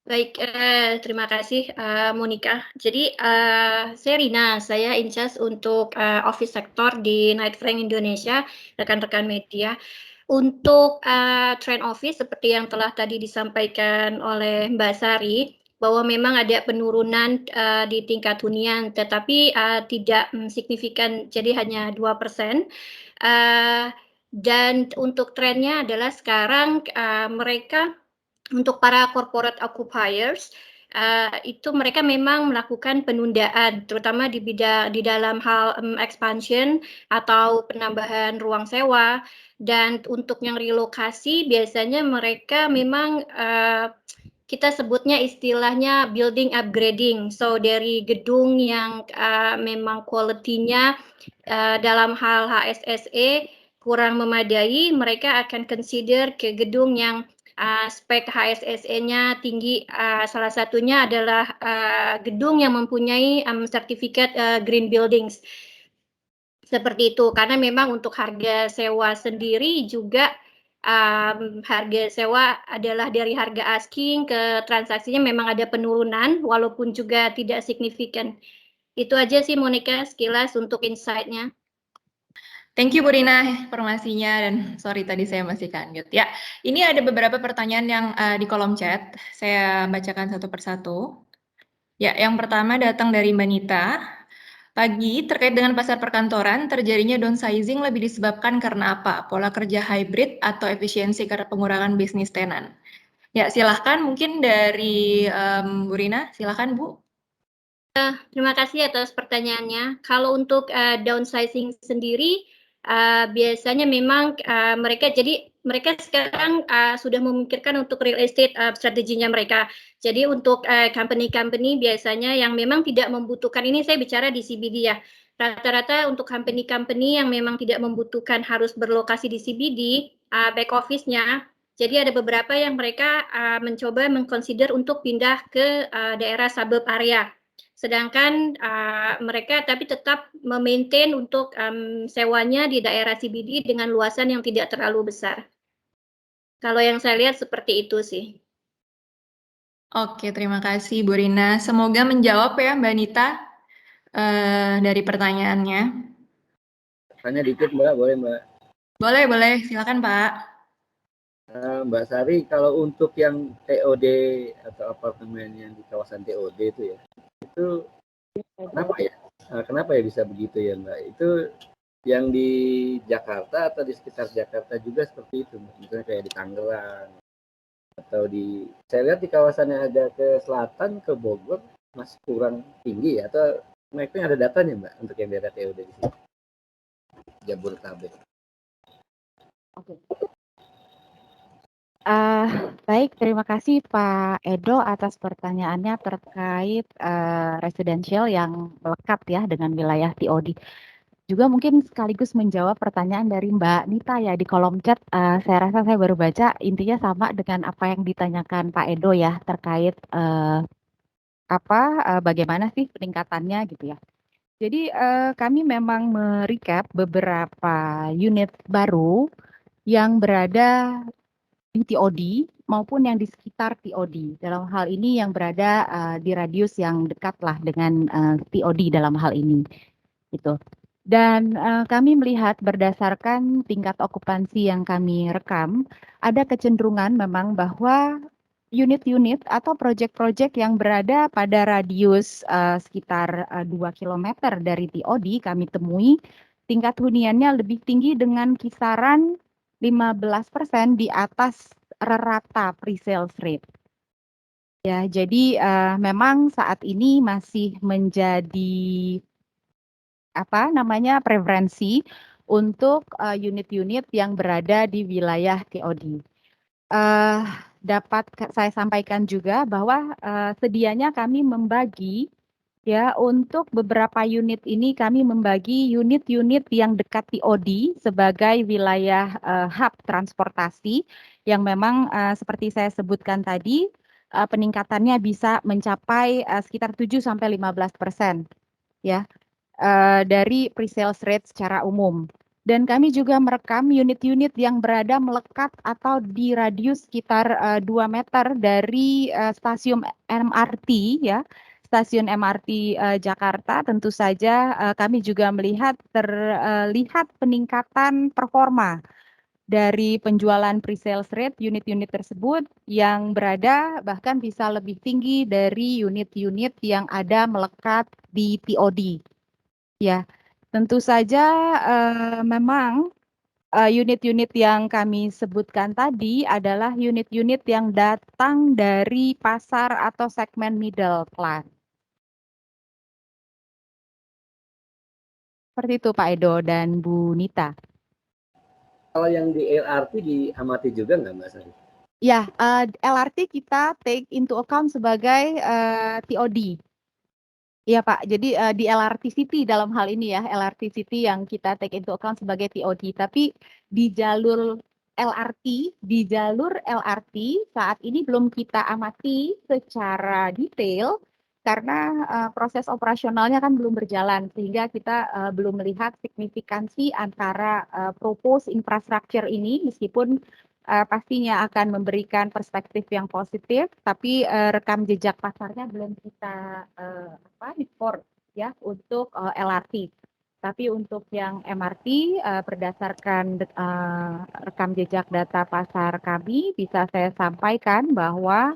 Baik, terima kasih Monica. Jadi saya Rina, saya in charge untuk office sector di Knight Frank Indonesia, rekan-rekan media. Untuk trend office seperti yang telah tadi disampaikan oleh Mbak Sari, bahwa memang ada penurunan di tingkat hunian, tetapi tidak signifikan, jadi hanya 2%. Dan untuk trennya adalah sekarang mereka untuk para corporate occupiers, itu mereka memang melakukan penundaan, terutama di dalam hal expansion atau penambahan ruang sewa. Dan untuk yang relokasi biasanya mereka memang kita sebutnya istilahnya building upgrading. So dari gedung yang memang quality-nya dalam hal HSSE kurang memadai, mereka akan consider ke gedung yang spek HSSE-nya tinggi. Salah satunya adalah gedung yang mempunyai sertifikat green buildings. Seperti itu, karena memang untuk harga sewa sendiri juga harga sewa adalah dari harga asking ke transaksinya memang ada penurunan walaupun juga tidak signifikan. Itu aja sih Monica sekilas untuk insight-nya. Thank you Bu Rina informasinya dan sorry tadi saya masih kangen. Ya, ini ada beberapa pertanyaan yang di kolom chat. Saya bacakan satu persatu. Ya, yang pertama datang dari Mbak Nita. Pagi, terkait dengan pasar perkantoran, terjadinya downsizing lebih disebabkan karena apa? Pola kerja hybrid atau efisiensi karena pengurangan bisnis tenan? Ya, silahkan mungkin dari Bu Rina, silahkan Bu. Terima kasih atas pertanyaannya. Kalau untuk downsizing sendiri, biasanya memang mereka sekarang sudah memikirkan untuk real estate strateginya mereka. Jadi untuk company-company biasanya yang memang tidak membutuhkan, ini saya bicara di CBD ya, rata-rata untuk company-company yang memang tidak membutuhkan harus berlokasi di CBD, back office-nya, jadi ada beberapa yang mereka mencoba mengconsider untuk pindah ke daerah suburb area. Sedangkan mereka tapi tetap memaintain untuk sewanya di daerah CBD dengan luasan yang tidak terlalu besar. Kalau yang saya lihat seperti itu sih. Oke, terima kasih Bu Rina. Semoga menjawab ya Mbak Nita dari pertanyaannya. Tanya dikit Mbak, boleh Mbak? Boleh, silakan Pak. Mbak Sari, kalau untuk yang TOD atau apartemen yang di kawasan TOD itu ya, itu kenapa ya? Kenapa ya bisa begitu ya Mbak? Itu yang di Jakarta atau di sekitar Jakarta juga seperti itu, misalnya kayak di Tangerang atau saya lihat di kawasan yang agak ke selatan, ke Bogor masih kurang tinggi ya, atau mereka ada datanya Mbak untuk yang daerah TOD di sini, Jabodetabek. Oke. Baik, terima kasih Pak Edo atas pertanyaannya terkait residensial yang melekat ya dengan wilayah TOD. Juga mungkin sekaligus menjawab pertanyaan dari Mbak Nita ya di kolom chat. Saya rasa saya baru baca, intinya sama dengan apa yang ditanyakan Pak Edo ya terkait bagaimana sih peningkatannya gitu ya. Jadi kami memang merecap beberapa unit baru yang berada di TOD maupun yang di sekitar TOD. Dalam hal ini yang berada di radius yang dekat lah dengan TOD dalam hal ini. Gitu. Dan kami melihat berdasarkan tingkat okupansi yang kami rekam, ada kecenderungan memang bahwa unit-unit atau proyek-proyek yang berada pada radius sekitar 2 km dari TOD kami temui tingkat huniannya lebih tinggi dengan kisaran 15% di atas rata pre-sales rate. Ya, jadi memang saat ini masih menjadi preferensi untuk unit-unit yang berada di wilayah TOD. Dapat saya sampaikan juga bahwa sedianya kami membagi ya untuk beberapa unit ini kami membagi unit-unit yang dekat TOD sebagai wilayah hub transportasi yang memang seperti saya sebutkan tadi peningkatannya bisa mencapai sekitar 7-15% ya dari pre-sales rate secara umum. Dan kami juga merekam unit-unit yang berada melekat atau di radius sekitar 2 meter dari stasiun MRT ya. Stasiun MRT Jakarta tentu saja kami juga melihat terlihat peningkatan performa dari penjualan pre-sales rate unit-unit tersebut yang berada bahkan bisa lebih tinggi dari unit-unit yang ada melekat di TOD. Ya, tentu saja memang unit-unit yang kami sebutkan tadi adalah unit-unit yang datang dari pasar atau segmen middle class. Seperti itu Pak Edo dan Bu Nita. Kalau yang di LRT diamati juga nggak Mbak Sari? Ya, LRT kita take into account sebagai TOD. Iya Pak, jadi di LRT City dalam hal ini ya, LRT City yang kita take into account sebagai TOD, tapi di jalur LRT saat ini belum kita amati secara detail karena proses operasionalnya kan belum berjalan sehingga kita belum melihat signifikansi antara propose infrastructure ini meskipun pastinya akan memberikan perspektif yang positif, tapi rekam jejak pasarnya belum kita report ya untuk LRT. Tapi untuk yang MRT berdasarkan rekam jejak data pasar kami bisa saya sampaikan bahwa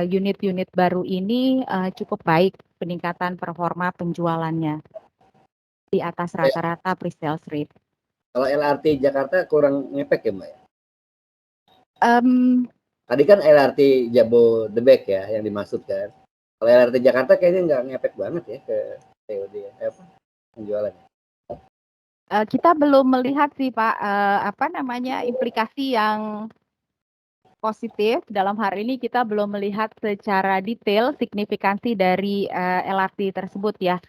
unit-unit baru ini cukup baik peningkatan performa penjualannya di atas rata-rata pre-sales rate. Kalau LRT Jakarta kurang ngepek ya Mbak ya? Em, Tadi kan LRT Jabodebek ya yang dimaksudkan. Kalau LRT Jakarta kayaknya nggak ngepek banget ya ke TOD ya, penjualan. kita belum melihat sih Pak implikasi yang positif. Dalam hal ini kita belum melihat secara detail signifikansi dari LRT tersebut ya.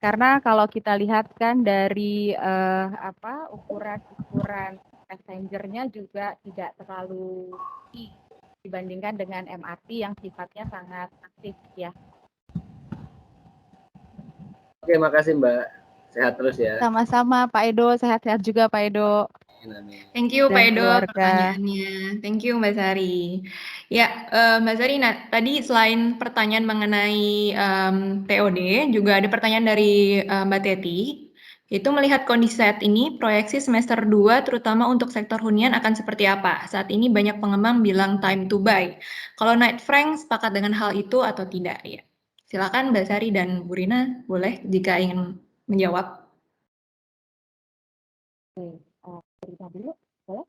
Karena kalau kita lihat kan dari ukuran passengernya juga tidak terlalu tinggi dibandingkan dengan MRT yang sifatnya sangat aktif ya. Oke, makasih Mbak. Sehat terus ya. Sama-sama Pak Edo, sehat-sehat juga Pak Edo. Thank you Dan Pak Edo keluarga. pertanyaannya. Thank you Mbak Sari. Ya, Mbak Sari, tadi selain pertanyaan mengenai TOD, juga ada pertanyaan dari Mbak Teti. Itu melihat kondisi saat ini, proyeksi semester 2 terutama untuk sektor hunian akan seperti apa? Saat ini banyak pengembang bilang time to buy. Kalau Knight Frank sepakat dengan hal itu atau tidak? Ya. Silakan Mbak Sari dan Bu Rina, boleh jika ingin menjawab. Dulu, boleh?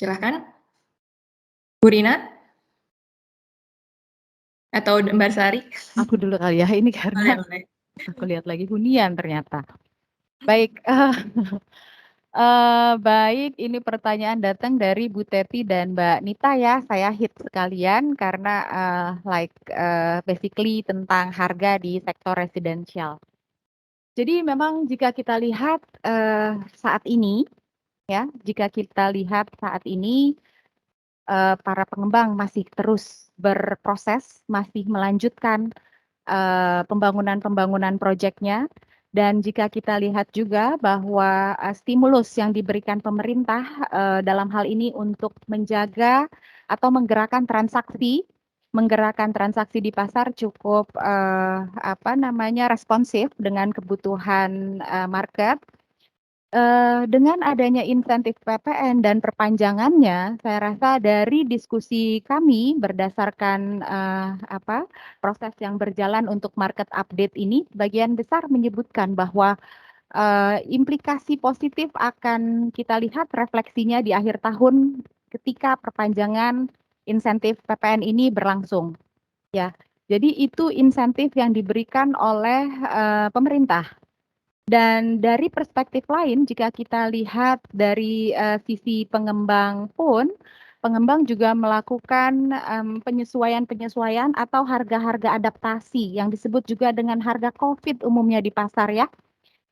Silahkan. Bu Rina? Atau Mbak Sari? Aku dulu kali ya, ini karena Boleh. aku lihat lagi hunian ternyata. Baik, baik, ini pertanyaan datang dari Bu Teti dan Mbak Nita ya. Saya hit sekalian karena basically tentang harga di sektor residensial. Jadi memang jika kita lihat saat ini, ya, jika kita lihat saat ini para pengembang masih terus berproses, masih melanjutkan pembangunan proyeknya. Dan jika kita lihat juga bahwa stimulus yang diberikan pemerintah dalam hal ini untuk menjaga atau menggerakkan transaksi di pasar cukup responsif dengan kebutuhan market. Dengan adanya insentif PPN dan perpanjangannya, saya rasa dari diskusi kami berdasarkan proses yang berjalan untuk market update ini, sebagian besar menyebutkan bahwa implikasi positif akan kita lihat refleksinya di akhir tahun ketika perpanjangan insentif PPN ini berlangsung. Ya, jadi itu insentif yang diberikan oleh pemerintah. Dan dari perspektif lain, jika kita lihat dari sisi pengembang pun, pengembang juga melakukan penyesuaian-penyesuaian atau harga-harga adaptasi yang disebut juga dengan harga COVID umumnya di pasar ya.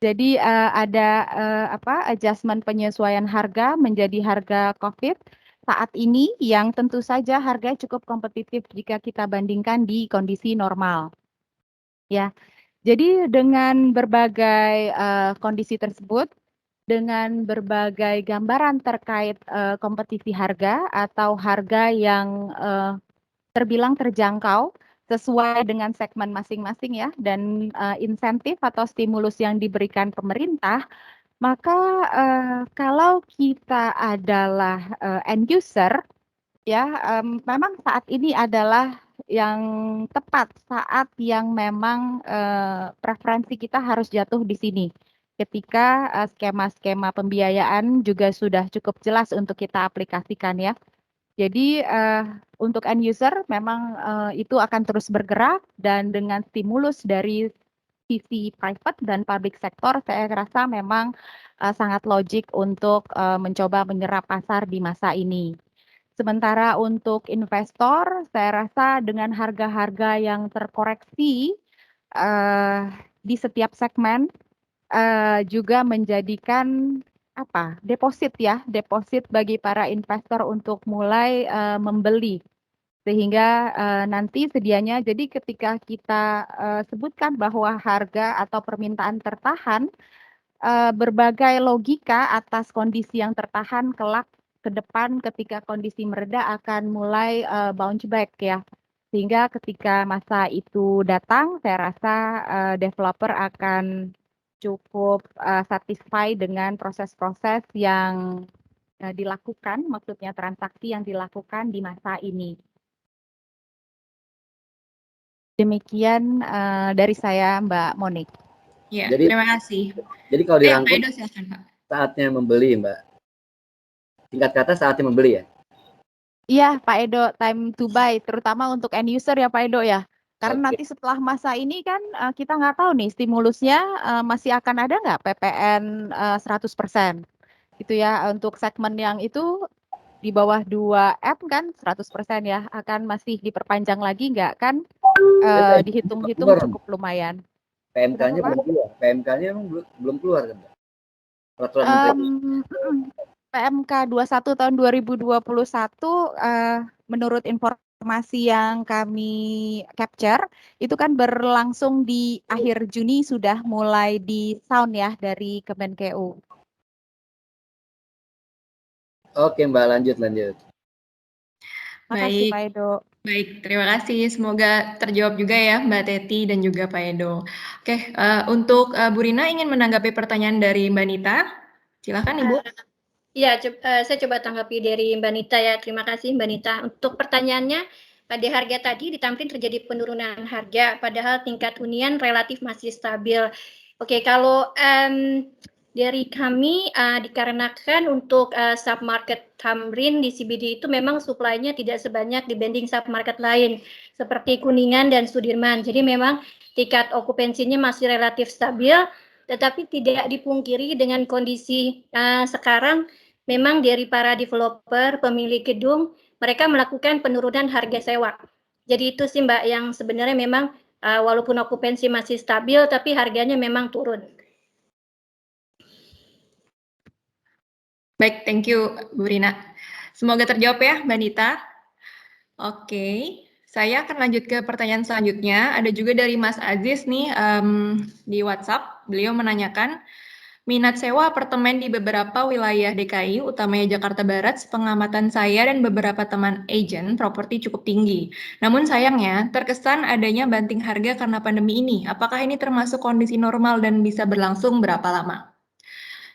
Jadi ada adjustment penyesuaian harga menjadi harga COVID saat ini yang tentu saja harga cukup kompetitif jika kita bandingkan di kondisi normal. Ya. Jadi dengan berbagai kondisi tersebut, dengan berbagai gambaran terkait kompetisi harga atau harga yang terbilang terjangkau sesuai dengan segmen masing-masing ya, dan insentif atau stimulus yang diberikan pemerintah, maka kalau kita adalah end user, ya memang saat ini adalah yang tepat saat yang memang preferensi kita harus jatuh di sini. Ketika skema-skema pembiayaan juga sudah cukup jelas untuk kita aplikasikan ya. Jadi untuk end user memang itu akan terus bergerak dan dengan stimulus dari sisi private dan public sector saya rasa memang sangat logik untuk mencoba menyerap pasar di masa ini. Sementara untuk investor, saya rasa dengan harga-harga yang terkoreksi di setiap segmen juga menjadikan deposit bagi para investor untuk mulai membeli. Sehingga nanti sedianya, jadi ketika kita sebutkan bahwa harga atau permintaan tertahan, berbagai logika atas kondisi yang tertahan kelak ke depan ketika kondisi mereda akan mulai bounce back ya. Sehingga ketika masa itu datang, saya rasa developer akan cukup satisfy dengan proses-proses yang dilakukan, maksudnya transaksi yang dilakukan di masa ini. Demikian dari saya, Mbak Monik. Ya, Jadi- terima kasih. Jadi kalau Pak dirangkum Edo, silakan, Pak. saatnya membeli, Mbak. Singkat kata saatnya membeli ya. Iya, Pak Edo, time to buy, terutama untuk end user ya, Pak Edo ya. Karena Oke. nanti setelah masa ini kan kita nggak tahu nih stimulusnya masih akan ada nggak PPN 100%. Gitu ya, untuk segmen yang itu di bawah 2M kan 100% ya, akan masih diperpanjang lagi nggak kan? Dihitung-hitung Keluar, cukup lumayan. PMK-nya Kenapa, Pak? belum keluar. PMK-nya emang belum keluar kan, Mbak? Peraturan Menteri. PMK 21 tahun 2021 menurut informasi yang kami capture itu kan berlangsung di akhir Juni sudah mulai di sound ya dari Kemenkeu. Oke, Mbak, lanjut. Makasih Baik. Pak Edo. Baik, terima kasih. Semoga terjawab juga ya Mbak Teti dan juga Pak Edo. Oke, untuk Bu Rina ingin menanggapi pertanyaan dari Mbak Nita. Silakan Ibu. Ya, saya coba tanggapi dari Mbak Nita ya. Terima kasih Mbak Nita. Untuk pertanyaannya, pada harga tadi ditampilkan terjadi penurunan harga, padahal tingkat hunian relatif masih stabil. Oke, kalau dari kami dikarenakan untuk submarket Tamrin di CBD itu memang supply-nya tidak sebanyak dibanding submarket lain seperti Kuningan dan Sudirman. Jadi memang tingkat okupansinya masih relatif stabil, tetapi tidak dipungkiri dengan kondisi sekarang memang dari para developer, pemilik gedung, mereka melakukan penurunan harga sewa. Jadi itu sih Mbak yang sebenarnya memang walaupun okupansi masih stabil, tapi harganya memang turun. Baik, thank you Bu Rina. Semoga terjawab ya Mbak Nita. Oke, saya akan lanjut ke pertanyaan selanjutnya. Ada juga dari Mas Aziz nih di WhatsApp. Beliau menanyakan, minat sewa apartemen di beberapa wilayah DKI, utamanya Jakarta Barat, sepengamatan saya dan beberapa teman agent properti cukup tinggi. Namun sayangnya, terkesan adanya banting harga karena pandemi ini. Apakah ini termasuk kondisi normal dan bisa berlangsung berapa lama?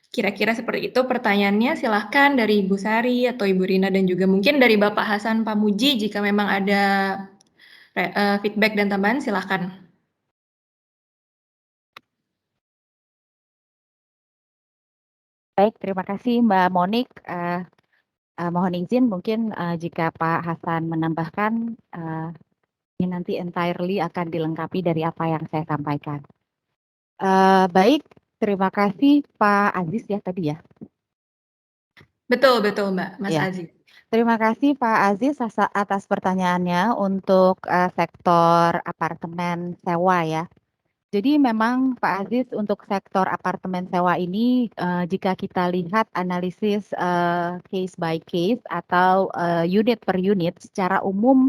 Kira-kira seperti itu pertanyaannya. Silahkan dari Ibu Sari atau Ibu Rina dan juga mungkin dari Bapak Hasan Pamuji jika memang ada feedback dan tambahan, silahkan. Baik, terima kasih Mbak Monik. Mohon izin mungkin jika Pak Hasan menambahkan ini nanti entirely akan dilengkapi dari apa yang saya sampaikan. Baik, terima kasih Pak Aziz ya tadi ya. Betul Mbak, Mas Ya. Aziz. Terima kasih Pak Aziz atas pertanyaannya untuk sektor apartemen sewa ya. Jadi memang Pak Aziz untuk sektor apartemen sewa ini jika kita lihat analisis case by case atau unit per unit secara umum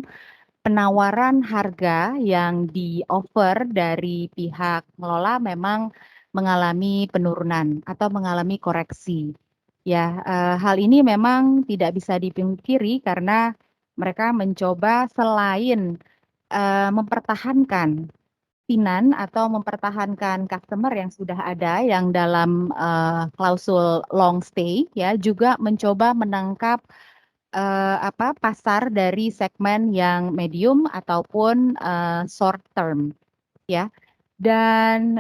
penawaran harga yang di-offer dari pihak pengelola memang mengalami penurunan atau mengalami koreksi. Ya, hal ini memang tidak bisa dipungkiri karena mereka mencoba selain mempertahankan tenan atau mempertahankan customer yang sudah ada yang dalam klausul long stay ya juga mencoba menangkap pasar dari segmen yang medium ataupun short term ya. Dan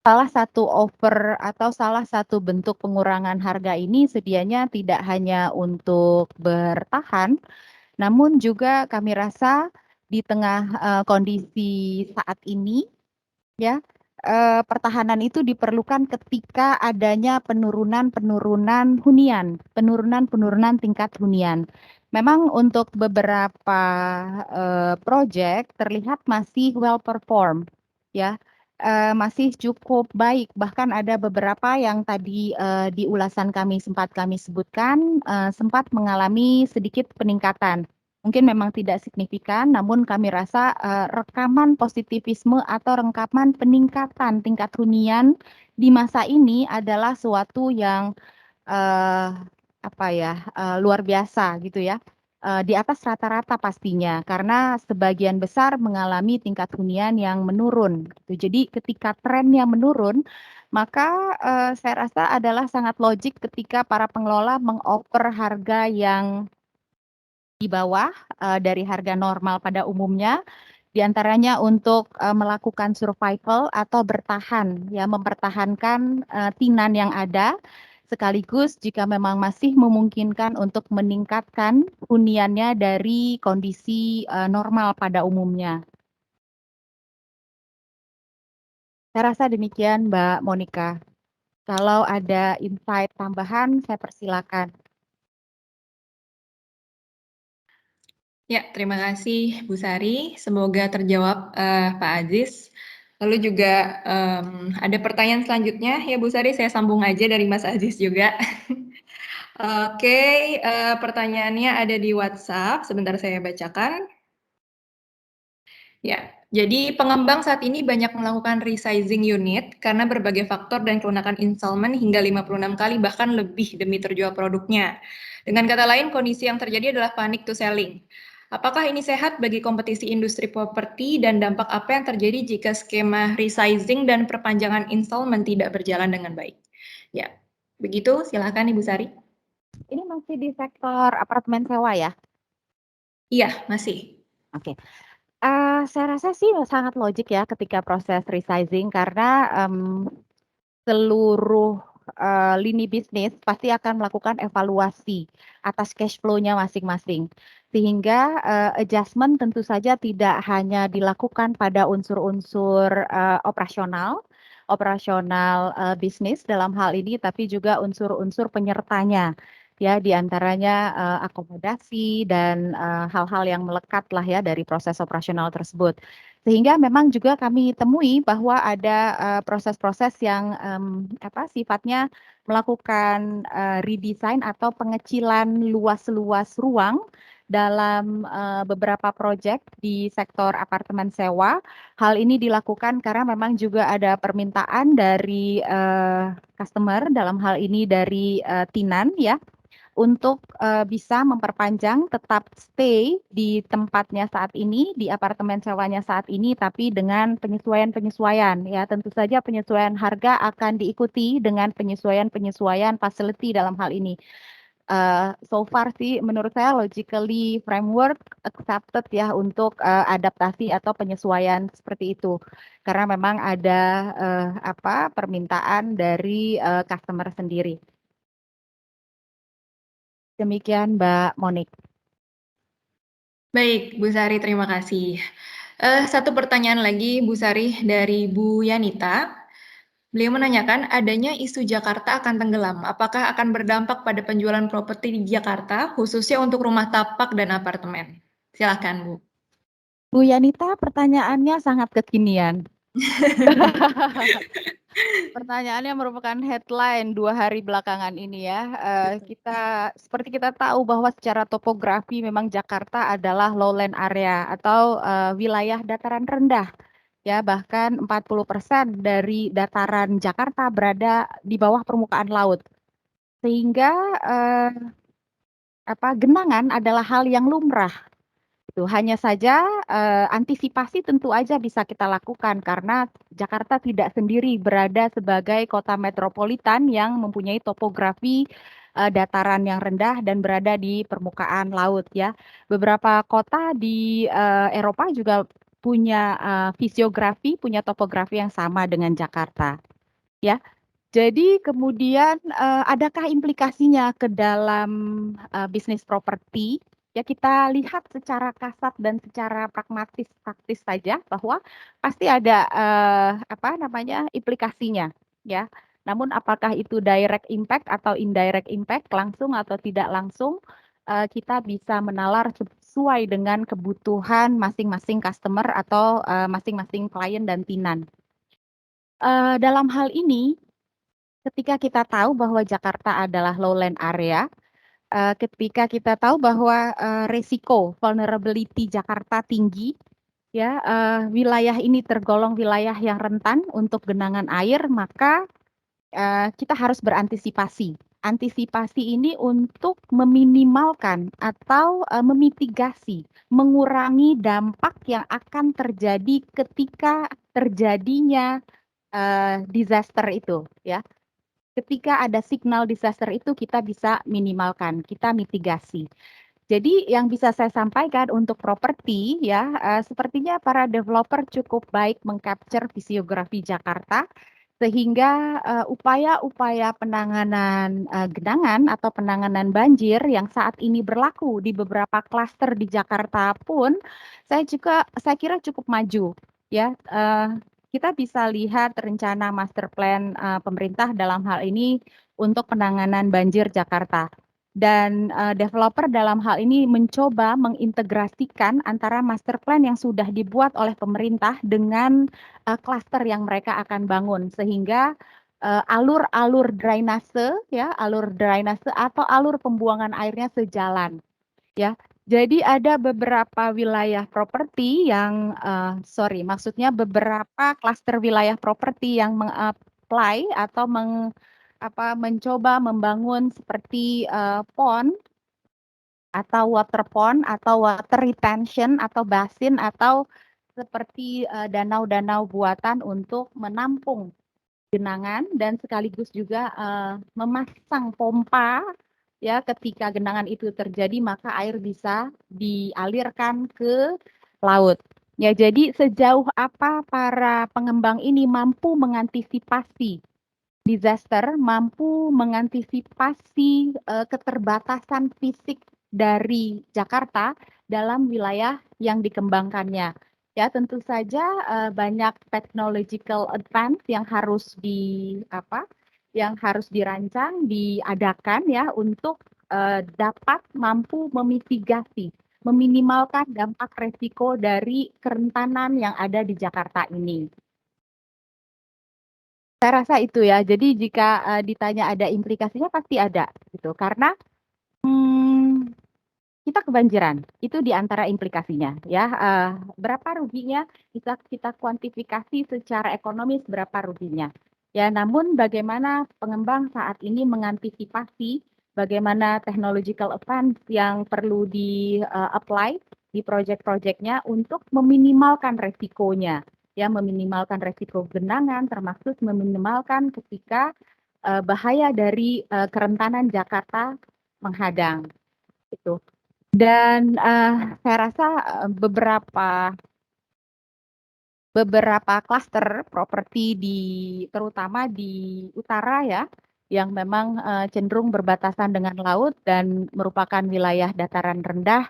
salah satu offer atau salah satu bentuk pengurangan harga ini sedianya tidak hanya untuk bertahan, namun juga kami rasa di tengah kondisi saat ini, ya pertahanan itu diperlukan ketika adanya penurunan hunian, penurunan tingkat hunian. Memang untuk beberapa proyek terlihat masih well perform, ya. Masih cukup baik, bahkan ada beberapa yang tadi di ulasan kami sempat kami sebutkan sempat mengalami sedikit peningkatan Mungkin memang tidak signifikan, namun kami rasa rekaman positivisme atau rekaman peningkatan tingkat hunian di masa ini adalah suatu yang luar biasa gitu ya. Di atas rata-rata pastinya, karena sebagian besar mengalami tingkat hunian yang menurun. Gitu. Jadi ketika trennya menurun, maka saya rasa adalah sangat logik ketika para pengelola mengoper harga yang di bawah dari harga normal pada umumnya, diantaranya untuk melakukan survival atau bertahan, ya mempertahankan tinan yang ada, sekaligus jika memang masih memungkinkan untuk meningkatkan huniannya dari kondisi normal pada umumnya. Saya rasa demikian, Mbak Monica. Kalau ada insight tambahan, saya persilakan. Ya, terima kasih Bu Sari. Semoga terjawab Pak Aziz. Lalu juga ada pertanyaan selanjutnya ya Bu Sari, saya sambung aja dari Mas Aziz juga. Oke, pertanyaannya ada di WhatsApp. Sebentar saya bacakan. Ya, jadi pengembang saat ini banyak melakukan resizing unit karena berbagai faktor dan kelunakan installment hingga 56 kali bahkan lebih demi terjual produknya. Dengan kata lain, kondisi yang terjadi adalah panic to selling. Apakah ini sehat bagi kompetisi industri properti dan dampak apa yang terjadi jika skema resizing dan perpanjangan installment tidak berjalan dengan baik? Ya, begitu. Silakan Ibu Sari. Ini masih di sektor apartemen sewa ya? Iya, masih. Oke. Saya rasa sih sangat logik ya ketika proses resizing karena seluruh lini bisnis pasti akan melakukan evaluasi atas cash flow-nya masing-masing. Sehingga adjustment tentu saja tidak hanya dilakukan pada unsur-unsur operasional bisnis dalam hal ini, tapi juga unsur-unsur penyertanya. Ya, diantaranya akomodasi dan hal-hal yang melekat lah ya dari proses operasional tersebut. Sehingga memang juga kami temui bahwa ada proses-proses yang sifatnya melakukan redesign atau pengecilan luas-luas ruang dalam beberapa proyek di sektor apartemen sewa. Hal ini dilakukan karena memang juga ada permintaan dari customer, dalam hal ini dari Tinan ya, untuk bisa memperpanjang tetap stay di tempatnya saat ini, di apartemen sewanya saat ini, tapi dengan penyesuaian-penyesuaian. Ya, tentu saja penyesuaian harga akan diikuti dengan penyesuaian-penyesuaian facility dalam hal ini. So far sih menurut saya logically framework accepted ya untuk adaptasi atau penyesuaian seperti itu. Karena memang ada permintaan dari customer sendiri. Demikian Mbak Monik. Baik, Bu Sari, terima kasih. Satu pertanyaan lagi, Bu Sari, dari Bu Yanita. Beliau menanyakan, adanya isu Jakarta akan tenggelam. Apakah akan berdampak pada penjualan properti di Jakarta, khususnya untuk rumah tapak dan apartemen? Silakan, Bu. Bu Yanita, pertanyaannya sangat kekinian. Pertanyaannya merupakan headline 2 hari belakangan ini ya. Seperti kita tahu bahwa secara topografi memang Jakarta adalah lowland area atau wilayah dataran rendah. Ya, bahkan 40% dari dataran Jakarta berada di bawah permukaan laut. Sehingga genangan adalah hal yang lumrah. Hanya saja antisipasi tentu aja bisa kita lakukan karena Jakarta tidak sendiri berada sebagai kota metropolitan yang mempunyai topografi dataran yang rendah dan berada di permukaan laut ya. Beberapa kota di Eropa juga punya fisiografi, punya topografi yang sama dengan Jakarta. Ya. Jadi kemudian adakah implikasinya ke dalam bisnis properti? Ya kita lihat secara kasat dan secara pragmatis praktis saja bahwa pasti ada implikasinya ya. Namun apakah itu direct impact atau indirect impact, langsung atau tidak langsung, kita bisa menalar sesuai dengan kebutuhan masing-masing customer atau masing-masing klien dan tinan. Dalam hal ini ketika kita tahu bahwa Jakarta adalah lowland area, ketika kita tahu bahwa resiko vulnerability Jakarta tinggi, ya, wilayah ini tergolong wilayah yang rentan untuk genangan air, maka kita harus berantisipasi. Antisipasi ini untuk meminimalkan atau memitigasi, mengurangi dampak yang akan terjadi ketika terjadinya disaster itu, ya. Ketika ada signal disaster itu kita bisa minimalkan, kita mitigasi. Jadi yang bisa saya sampaikan untuk properti ya, sepertinya para developer cukup baik mengcapture fisiografi Jakarta sehingga upaya-upaya penanganan genangan atau penanganan banjir yang saat ini berlaku di beberapa klaster di Jakarta pun saya kira cukup maju ya. Kita bisa lihat rencana master plan pemerintah dalam hal ini untuk penanganan banjir Jakarta. Dan developer dalam hal ini mencoba mengintegrasikan antara master plan yang sudah dibuat oleh pemerintah dengan klaster yang mereka akan bangun sehingga alur-alur drainase ya, alur drainase atau alur pembuangan airnya sejalan ya. Jadi ada beberapa wilayah properti yang maksudnya beberapa klaster wilayah properti yang mengapply atau mencoba membangun seperti pond atau water pond atau water retention atau basin atau seperti danau-danau buatan untuk menampung genangan dan sekaligus juga memasang pompa ya ketika genangan itu terjadi maka air bisa dialirkan ke laut. Ya, jadi sejauh apa para pengembang ini mampu mengantisipasi disaster, mampu mengantisipasi keterbatasan fisik dari Jakarta dalam wilayah yang dikembangkannya. Ya, tentu saja banyak technological advance yang harus dirancang, diadakan ya untuk dapat mampu memitigasi, meminimalkan dampak resiko dari kerentanan yang ada di Jakarta ini. Saya rasa itu ya. Jadi jika ditanya ada implikasinya pasti ada gitu. Karena kita kebanjiran, itu di antara implikasinya ya. Berapa ruginya bisa kita kuantifikasi secara ekonomis berapa ruginya. Ya, namun bagaimana pengembang saat ini mengantisipasi bagaimana technological advance yang perlu di-apply di proyek-proyeknya untuk meminimalkan resikonya. Ya, meminimalkan resiko genangan termasuk meminimalkan ketika bahaya dari kerentanan Jakarta menghadang. Itu. Dan saya rasa beberapa klaster properti terutama di utara ya, yang memang cenderung berbatasan dengan laut dan merupakan wilayah dataran rendah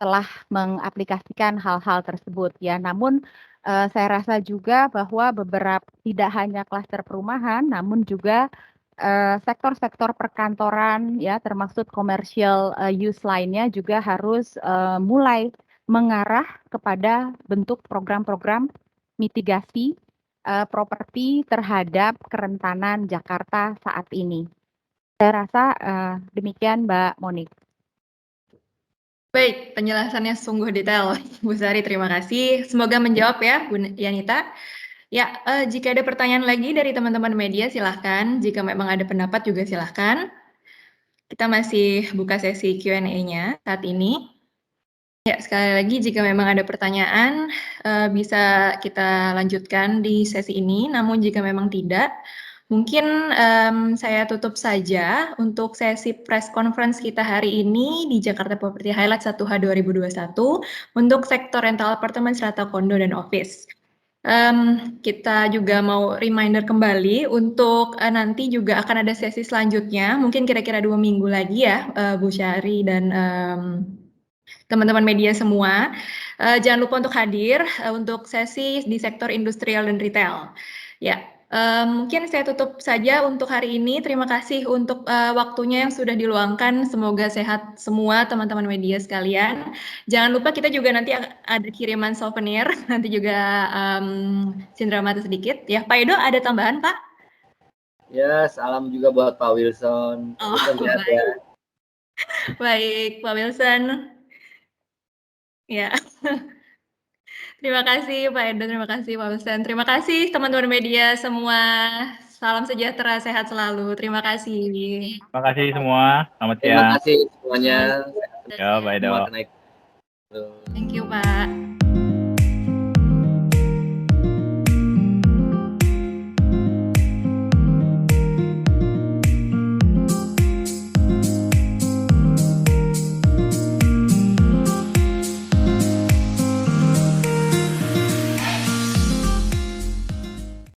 telah mengaplikasikan hal-hal tersebut ya. Namun saya rasa juga bahwa tidak hanya klaster perumahan, namun juga sektor-sektor perkantoran ya termasuk commercial use lainnya juga harus mulai mengarah kepada bentuk program-program mitigasi properti terhadap kerentanan Jakarta saat ini. Saya rasa demikian Mbak Monik. Baik, penjelasannya sungguh detail, Bu Sari. Terima kasih. Semoga menjawab ya, Bu Yanita. Ya, jika ada pertanyaan lagi dari teman-teman media, silahkan. Jika memang ada pendapat juga silahkan. Kita masih buka sesi Q&A-nya saat ini. Ya, sekali lagi jika memang ada pertanyaan, bisa kita lanjutkan di sesi ini. Namun jika memang tidak, mungkin saya tutup saja untuk sesi press conference kita hari ini di Jakarta Property Highlight 1H 2021 untuk sektor rental apartemen, strata kondo, dan office. Kita juga mau reminder kembali untuk nanti juga akan ada sesi selanjutnya, mungkin kira-kira 2 minggu lagi ya, Bu Syari dan teman-teman media semua. Jangan lupa untuk hadir untuk sesi di sektor industrial dan retail. Ya, mungkin saya tutup saja untuk hari ini. Terima kasih untuk waktunya yang sudah diluangkan. Semoga sehat semua teman-teman media sekalian. Jangan lupa kita juga nanti ada kiriman souvenir. Nanti juga Cindra mata sedikit. Ya, Pak Edo ada tambahan, Pak? Ya, salam juga buat Pak Wilson. Oh, Wilson, baik. ya. Baik, Pak Wilson. Ya. Terima kasih Pak Edo, terima kasih Pak Wilson. Terima kasih teman-teman media semua. Salam sejahtera, sehat selalu. Terima kasih. Terima kasih semua. Selamat Terima siang. kasih semuanya. Ya, Pak Edo. Semua kenaik. Thank you, Pak.